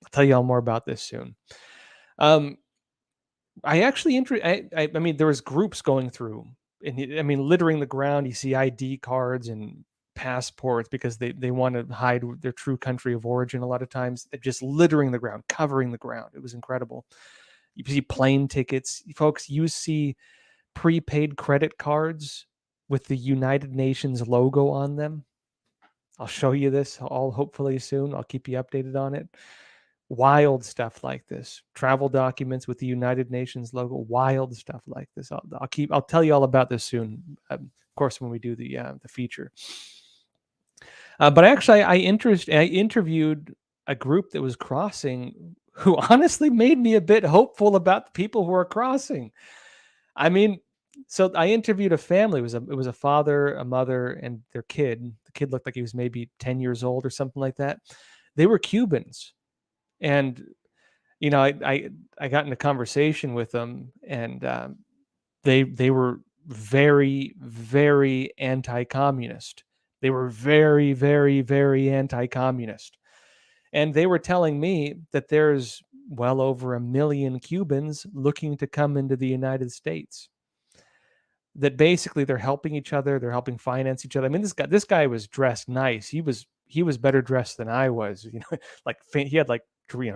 I'll tell you all more about this soon. I actually I mean, there was groups going through, and I mean, littering the ground. You see ID cards and passports because they want to hide their true country of origin. A lot of times, they're just littering the ground, covering the ground. It was incredible. You see plane tickets, folks. You see prepaid credit cards with the United Nations logo on them. I'll show you this all hopefully soon. I'll keep you updated on it. Wild stuff like this. Travel documents with the United Nations logo. Wild stuff like this. I'll tell you all about this soon. Of course, when we do the feature. But actually, I interviewed a group that was crossing, who honestly made me a bit hopeful about the people who are crossing. I mean, so I interviewed a family. It was a father, a mother, and their kid. The kid looked like he was maybe 10 years old or something like that. They were Cubans. And, I got in a conversation with them, and they were very, very anti-communist. They were very, very, very anti-communist. And they were telling me that there's well over 1 million Cubans looking to come into the United States. That basically they're helping each other, they're helping finance each other. I mean, this guy was dressed nice. He was better dressed than I was. Like he had like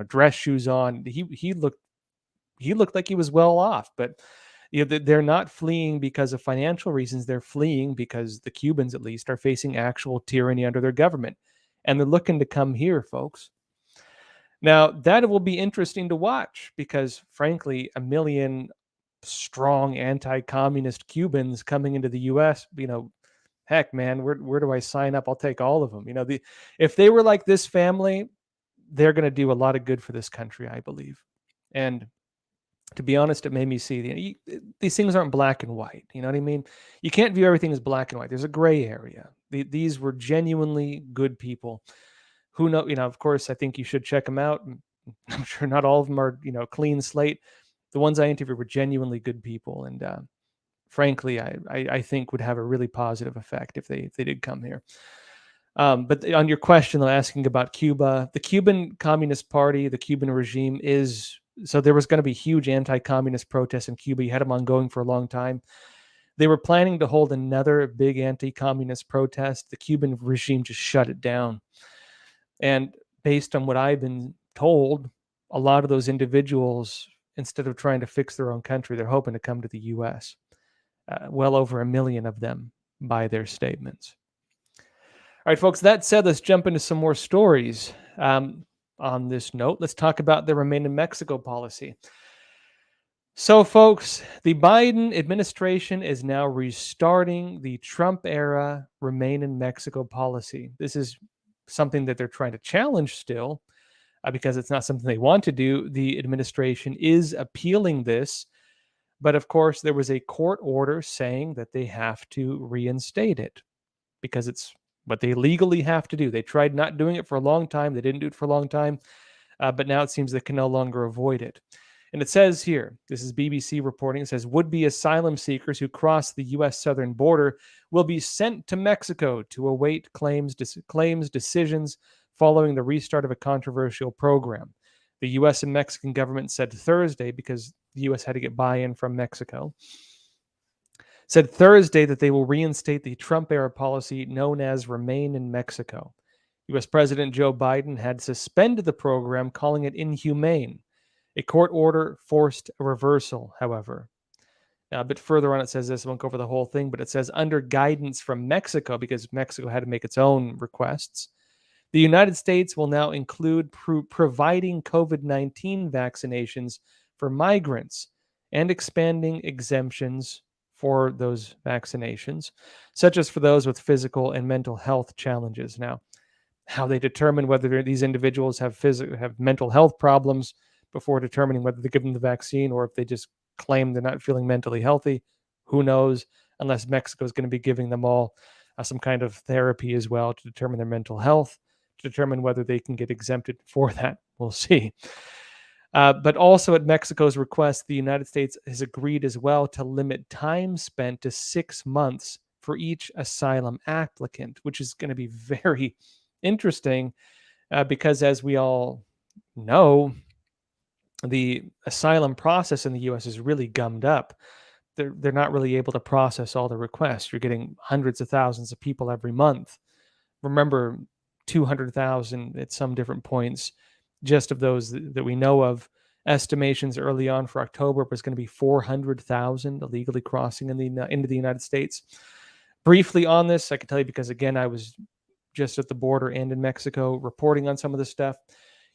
dress shoes on. He looked like he was well off. But they're not fleeing because of financial reasons. They're fleeing because the Cubans, at least, are facing actual tyranny under their government, and they're looking to come here, folks. Now that will be interesting to watch because, frankly, 1 million strong anti-communist Cubans coming into the U.S., heck, man, where do I sign up? I'll take all of them. If they were like this family, they're going to do a lot of good for this country, I believe. And to be honest, it made me see these things aren't black and white. You know what I mean? You can't view everything as black and white. There's a gray area. These were genuinely good people who know, of course, I think you should check them out. I'm sure not all of them are, clean slate. The ones I interviewed were genuinely good people. And frankly, I think would have a really positive effect if they did come here. But on your question, though, asking about Cuba, the Cuban Communist Party, the Cuban regime so there was going to be huge anti-communist protests in Cuba. You had them ongoing for a long time. They were planning to hold another big anti-communist protest. The Cuban regime just shut it down. And based on what I've been told, a lot of those individuals, instead of trying to fix their own country, they're hoping to come to the U.S. Well over 1 million of them by their statements. All right, folks, that said, let's jump into some more stories. On this note, let's talk about the Remain in Mexico policy. So, folks, the Biden administration is now restarting the Trump-era Remain in Mexico policy. This is something that they're trying to challenge still because it's not something they want to do. The administration is appealing this. But, of course, there was a court order saying that they have to reinstate it because it's what they legally have to do. They tried not doing it for a long time. They didn't do it for a long time. But now it seems they can no longer avoid it. And it says here, this is BBC reporting, it says would-be asylum seekers who cross the U.S. southern border will be sent to Mexico to await claims decisions following the restart of a controversial program. The U.S. and Mexican government said Thursday, because the U.S. had to get buy-in from Mexico, said Thursday that they will reinstate the Trump-era policy known as Remain in Mexico. U.S. President Joe Biden had suspended the program, calling it inhumane. A court order forced a reversal, however. Now, a bit further on, it says this. I won't go over the whole thing, but it says under guidance from Mexico, because Mexico had to make its own requests, the United States will now include providing COVID-19 vaccinations for migrants and expanding exemptions for those vaccinations, such as for those with physical and mental health challenges. Now, how they determine whether these individuals have mental health problems before determining whether they give them the vaccine or if they just claim they're not feeling mentally healthy, who knows, unless Mexico is going to be giving them all some kind of therapy as well to determine their mental health, to determine whether they can get exempted for that. We'll see. But also at Mexico's request, the United States has agreed as well to limit time spent to 6 months for each asylum applicant, which is going to be very interesting because, as we all know, the asylum process in the U.S. is really gummed up. They're not really able to process all the requests. You're getting hundreds of thousands of people every month. Remember, 200,000 at some different points, just of those that we know of. Estimations early on for October was going to be 400,000 illegally crossing into the United States. Briefly on this, I can tell you because, again, I was just at the border and in Mexico reporting on some of this stuff.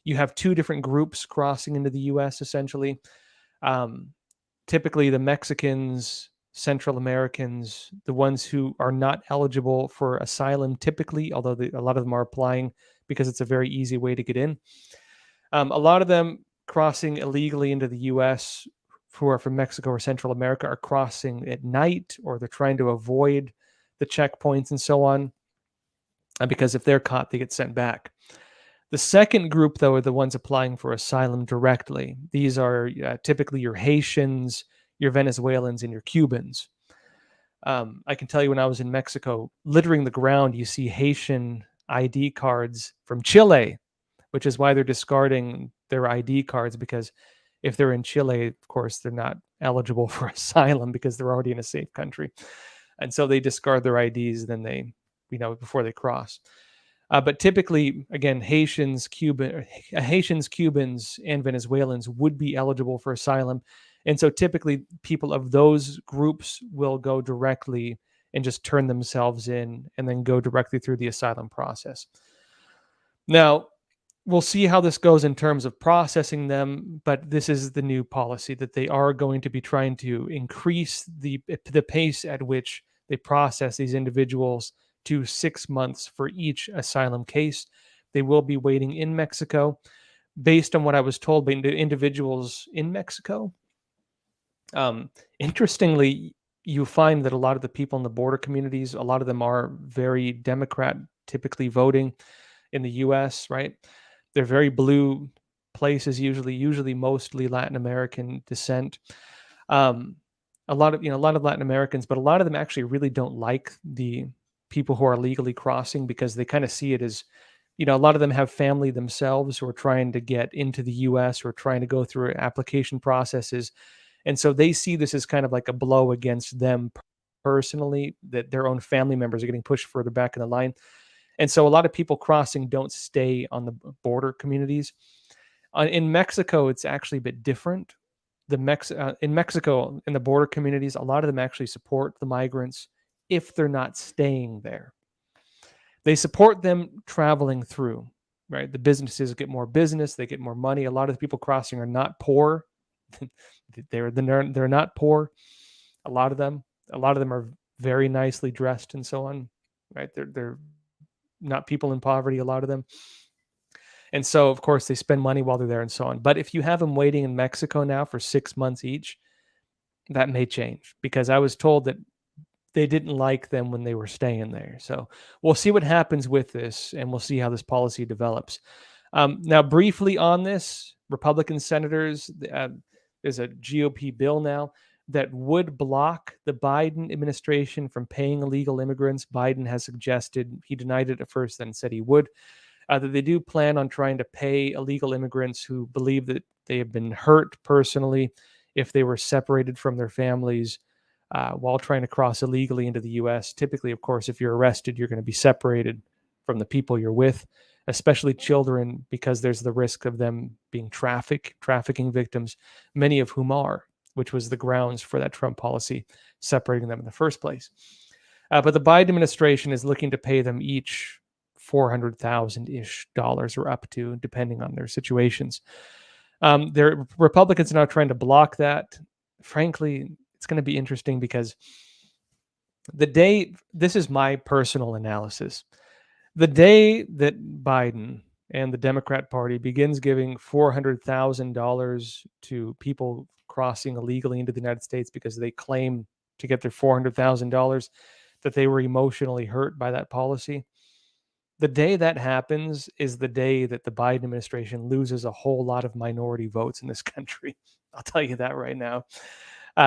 You have two different groups crossing into the U.S. essentially. Typically, the Mexicans, Central Americans, the ones who are not eligible for asylum typically, although a lot of them are applying because it's a very easy way to get in. A lot of them crossing illegally into the U.S. who are from Mexico or Central America are crossing at night, or they're trying to avoid the checkpoints and so on, because if they're caught, they get sent back. The second group, though, are the ones applying for asylum directly. These are typically your Haitians, your Venezuelans, and your Cubans. I can tell you when I was in Mexico, littering the ground, you see Haitian ID cards from Chile, which is why they're discarding their ID cards, because if they're in Chile, of course, they're not eligible for asylum because they're already in a safe country. And so they discard their IDs before they cross. But typically, again, Haitians, Cubans, and Venezuelans would be eligible for asylum. And so typically people of those groups will go directly and just turn themselves in and then go directly through the asylum process. Now, we'll see how this goes in terms of processing them, but this is the new policy that they are going to be trying to increase the pace at which they process these individuals to 6 months for each asylum case. They will be waiting in Mexico. Based on what I was told by individuals in Mexico, interestingly, you find that a lot of the people in the border communities, a lot of them are very Democrat, typically voting in the U.S., right? They're very blue places, usually mostly Latin American descent. A lot of Latin Americans, but a lot of them actually really don't like the people who are legally crossing because they kind of see it as, a lot of them have family themselves who are trying to get into the U.S. or trying to go through application processes. And so they see this as kind of like a blow against them personally, that their own family members are getting pushed further back in the line. And so a lot of people crossing don't stay on the border communities. In Mexico, it's actually a bit different. In Mexico, in the border communities, a lot of them actually support the migrants if they're not staying there. They support them traveling through, right? The businesses get more business, they get more money. A lot of the people crossing are not poor. they're not poor. A lot of them are very nicely dressed and so on, right? They're not people in poverty, a lot of them. And so, of course, they spend money while they're there and so on. But if you have them waiting in Mexico now for 6 months each, that may change, because I was told that they didn't like them when they were staying there. So we'll see what happens with this, and we'll see how this policy develops. Now, briefly on this, Republican senators, there's a GOP bill now that would block the Biden administration from paying illegal immigrants. Biden has suggested, he denied it at first, then said he would, that they do plan on trying to pay illegal immigrants who believe that they have been hurt personally if they were separated from their families while trying to cross illegally into the U.S. Typically, of course, if you're arrested, you're going to be separated from the people you're with, especially children, because there's the risk of them being trafficking victims, many of whom are, which was the grounds for that Trump policy, separating them in the first place. But the Biden administration is looking to pay them each $400,000-ish or up to, depending on their situations. Republicans are now trying to block that. Frankly, it's going to be interesting because this is my personal analysis, the day that Biden and the Democrat Party begins giving $400,000 to people crossing illegally into the United States because they claim to get their $400,000 that they were emotionally hurt by that policy, The day that happens is the day that the Biden administration loses a whole lot of minority votes in this country. I'll tell you that right now.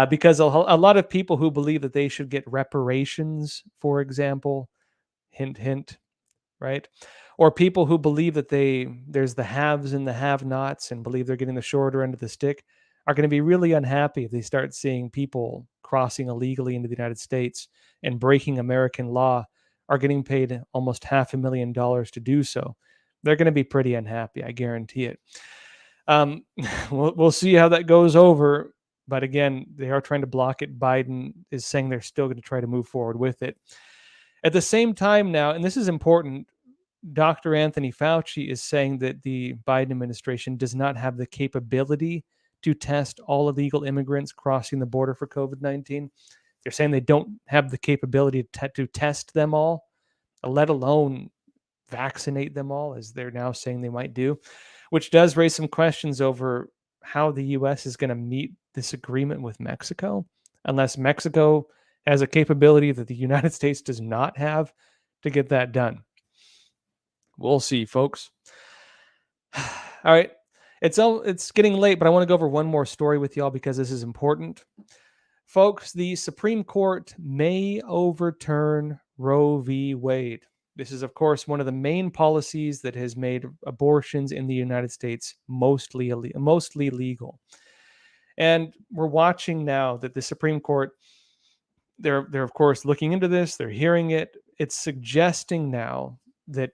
Because a lot of people who believe that they should get reparations, for example, hint, hint, right? Or people who believe that there's the haves and the have-nots and believe they're getting the shorter end of the stick are going to be really unhappy if they start seeing people crossing illegally into the United States and breaking American law are getting paid almost $500,000 to do so. They're going to be pretty unhappy, I guarantee it. We'll see how that goes over. But again, they are trying to block it. Biden is saying they're still going to try to move forward with it. At the same time now, and this is important, Dr. Anthony Fauci is saying that the Biden administration does not have the capability to test all illegal immigrants crossing the border for COVID-19. They're saying they don't have the capability to test them all, let alone vaccinate them all, as they're now saying they might do, which does raise some questions over how the U.S. is going to meet this agreement with Mexico, unless Mexico has a capability that the United States does not have to get that done. We'll see, folks. All right. It's getting late, but I want to go over one more story with y'all because this is important. Folks, the Supreme Court may overturn Roe v. Wade. This is, of course, one of the main policies that has made abortions in the United States mostly legal. And we're watching now that the Supreme Court, they're of course looking into this, they're hearing it. It's suggesting now that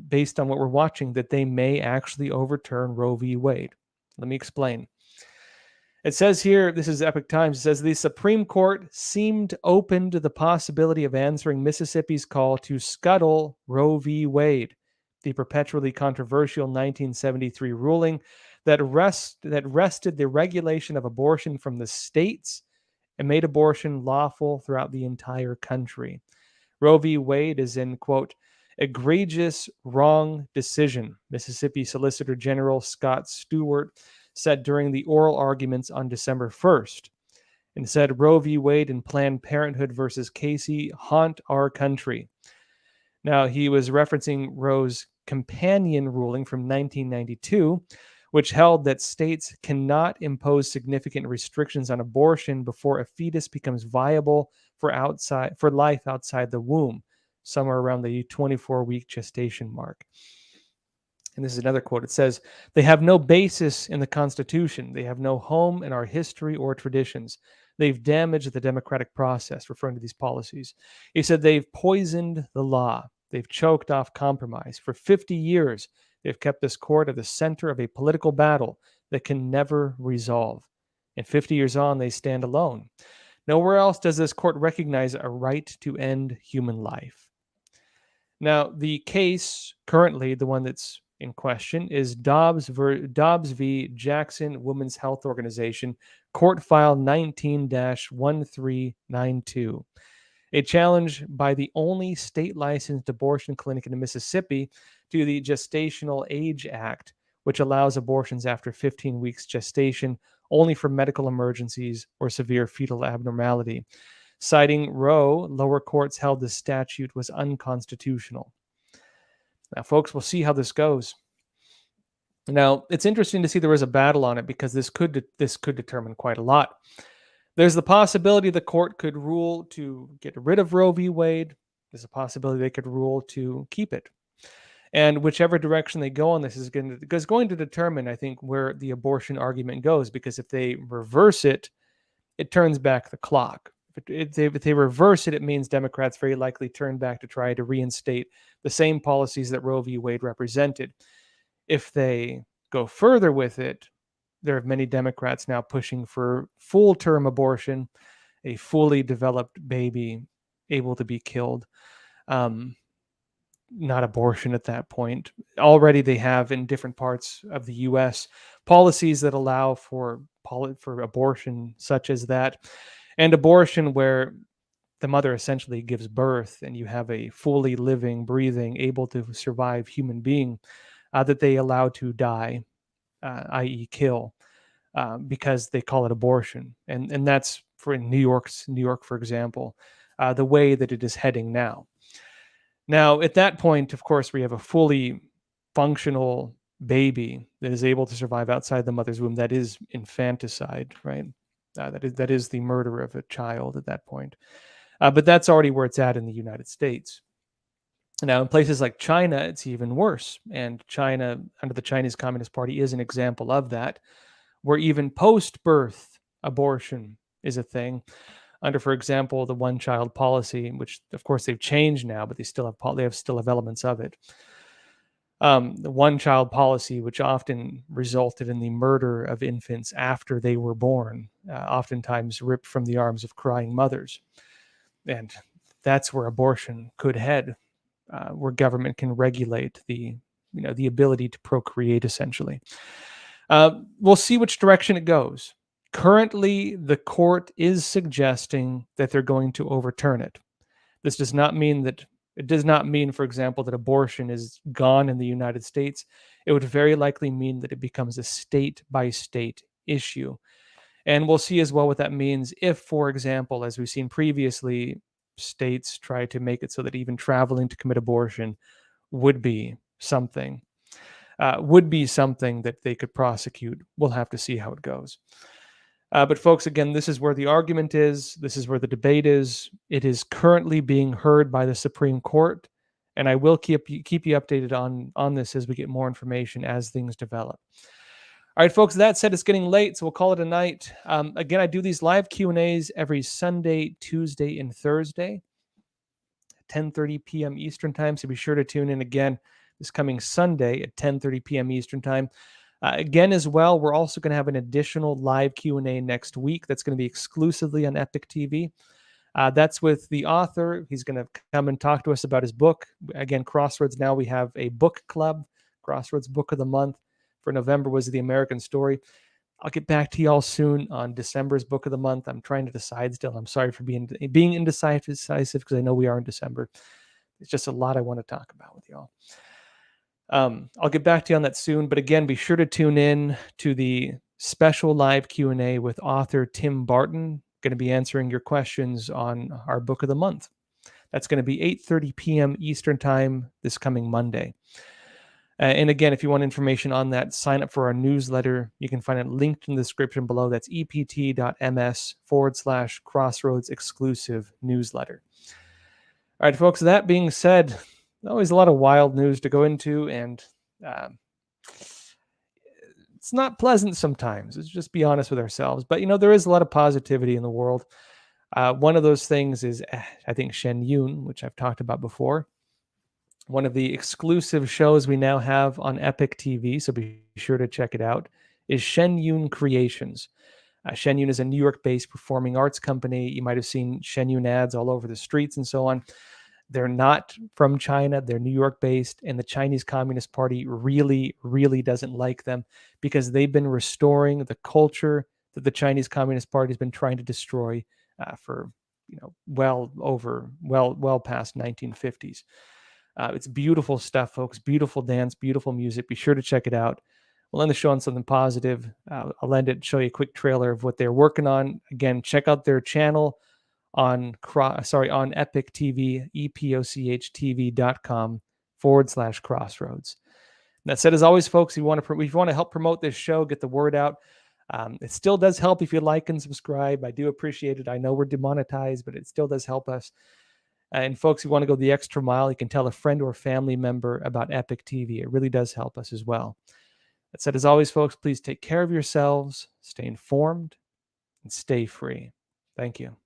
based on what we're watching, that they may actually overturn Roe v. Wade. Let me explain. It says here, this is Epoch Times, it says the Supreme Court seemed open to the possibility of answering Mississippi's call to scuttle Roe v. Wade, the perpetually controversial 1973 ruling that wrested the regulation of abortion from the states and made abortion lawful throughout the entire country. Roe v. Wade is in, quote, egregious wrong decision, Mississippi Solicitor General Scott Stewart said during the oral arguments on December 1st, and said Roe v. Wade and Planned Parenthood versus Casey haunt our country. Now, he was referencing Roe's companion ruling from 1992, which held that states cannot impose significant restrictions on abortion before a fetus becomes viable for life outside the womb, somewhere around the 24-week gestation mark. And this is another quote. It says, they have no basis in the Constitution. They have no home in our history or traditions. They've damaged the democratic process, referring to these policies. He said they've poisoned the law. They've choked off compromise. For 50 years, they've kept this court at the center of a political battle that can never resolve. And 50 years on, they stand alone. Nowhere else does this court recognize a right to end human life. Now, the case currently, the one that's in question, is Dobbs v. Jackson Women's Health Organization, Court File 19-1392. A challenge by the only state-licensed abortion clinic in Mississippi to the Gestational Age Act, which allows abortions after 15 weeks gestation only for medical emergencies or severe fetal abnormality. Citing Roe, lower courts held the statute was unconstitutional. Now, folks, we'll see how this goes. Now, it's interesting to see there was a battle on it because this could determine quite a lot. There's the possibility the court could rule to get rid of Roe v. Wade. There's a possibility they could rule to keep it. And whichever direction they go on this is going to determine, I think, where the abortion argument goes, because if they reverse it, it turns back the clock. If they reverse it, it means Democrats very likely turn back to try to reinstate the same policies that Roe v. Wade represented. If they go further with it, there are many Democrats now pushing for full-term abortion, a fully developed baby able to be killed. Not abortion at that point. Already they have in different parts of the U.S. policies that allow for abortion such as that. And abortion where the mother essentially gives birth and you have a fully living, breathing, able to survive human being that they allow to die, i.e. kill, because they call it abortion. And that's for New York, for example, the way that it is heading now. Now, at that point, of course, we have a fully functional baby that is able to survive outside the mother's womb. That is infanticide, right? That is the murder of a child at that point. But that's already where it's at in the United States. Now, in places like China, it's even worse. And China, under the Chinese Communist Party, is an example of that, where even post-birth abortion is a thing. Under, for example, the one-child policy, which of course they've changed now, but they still have elements of it. The one-child policy, which often resulted in the murder of infants after they were born, oftentimes ripped from the arms of crying mothers, and that's where abortion could head, where government can regulate the ability to procreate, essentially. We'll see which direction it goes. Currently, the court is suggesting that they're going to overturn it. This does not mean, for example, that abortion is gone in the United States. It would very likely mean that it becomes a state-by-state issue. And we'll see as well what that means if, for example, as we've seen previously, states try to make it so that even traveling to commit abortion would be something that they could prosecute. We'll have to see how it goes. But folks, again, this is where the argument is. This is where the debate is. It is currently being heard by the Supreme Court, and I will keep you updated on this as we get more information as things develop. All right, folks, that said, it's getting late, so we'll call it a night. Again, I do these live Q&As every Sunday, Tuesday, and Thursday, 10:30 p.m. Eastern Time, so be sure to tune in again this coming Sunday at 10:30 p.m. Eastern Time. Again, as well, we're also going to have an additional live Q&A next week that's going to be exclusively on Epic TV. That's with the author. He's going to come and talk to us about his book. Again, Crossroads, now we have a book club. Crossroads Book of the Month for November was The American Story. I'll get back to y'all soon on December's Book of the Month. I'm trying to decide still. I'm sorry for being indecisive because I know we are in December. It's just a lot I want to talk about with y'all. I'll get back to you on that soon, but again, be sure to tune in to the special live Q&A with author Tim Barton. Going to be answering your questions on our Book of the Month. That's going to be 8:30 p.m. Eastern Time this coming Monday. And again, if you want information on that, sign up for our newsletter. You can find it linked in the description below. That's ept.ms/Crossroads exclusive newsletter. All right, folks, that being said, always a lot of wild news to go into, and it's not pleasant sometimes. Let's just be honest with ourselves. But, there is a lot of positivity in the world. One of those things is, I think, Shen Yun, which I've talked about before. One of the exclusive shows we now have on Epic TV, so be sure to check it out, is Shen Yun Creations. Shen Yun is a New York-based performing arts company. You might have seen Shen Yun ads all over the streets and so on. They're not from China. They're New York-based, and the Chinese Communist Party really, really doesn't like them because they've been restoring the culture that the Chinese Communist Party has been trying to destroy for well past 1950s. It's beautiful stuff, folks. Beautiful dance, beautiful music. Be sure to check it out. We'll end the show on something positive. I'll show you a quick trailer of what they're working on. Again, check out their channel on Epic TV, epochtv.com/Crossroads. That said, as always, folks, if you want to help promote this show, get the word out. It still does help if you like and subscribe. I do appreciate it. I know we're demonetized, but it still does help us. And folks, if you want to go the extra mile, you can tell a friend or family member about Epic TV. It really does help us as well. That said, as always, folks, please take care of yourselves, stay informed, and stay free. Thank you.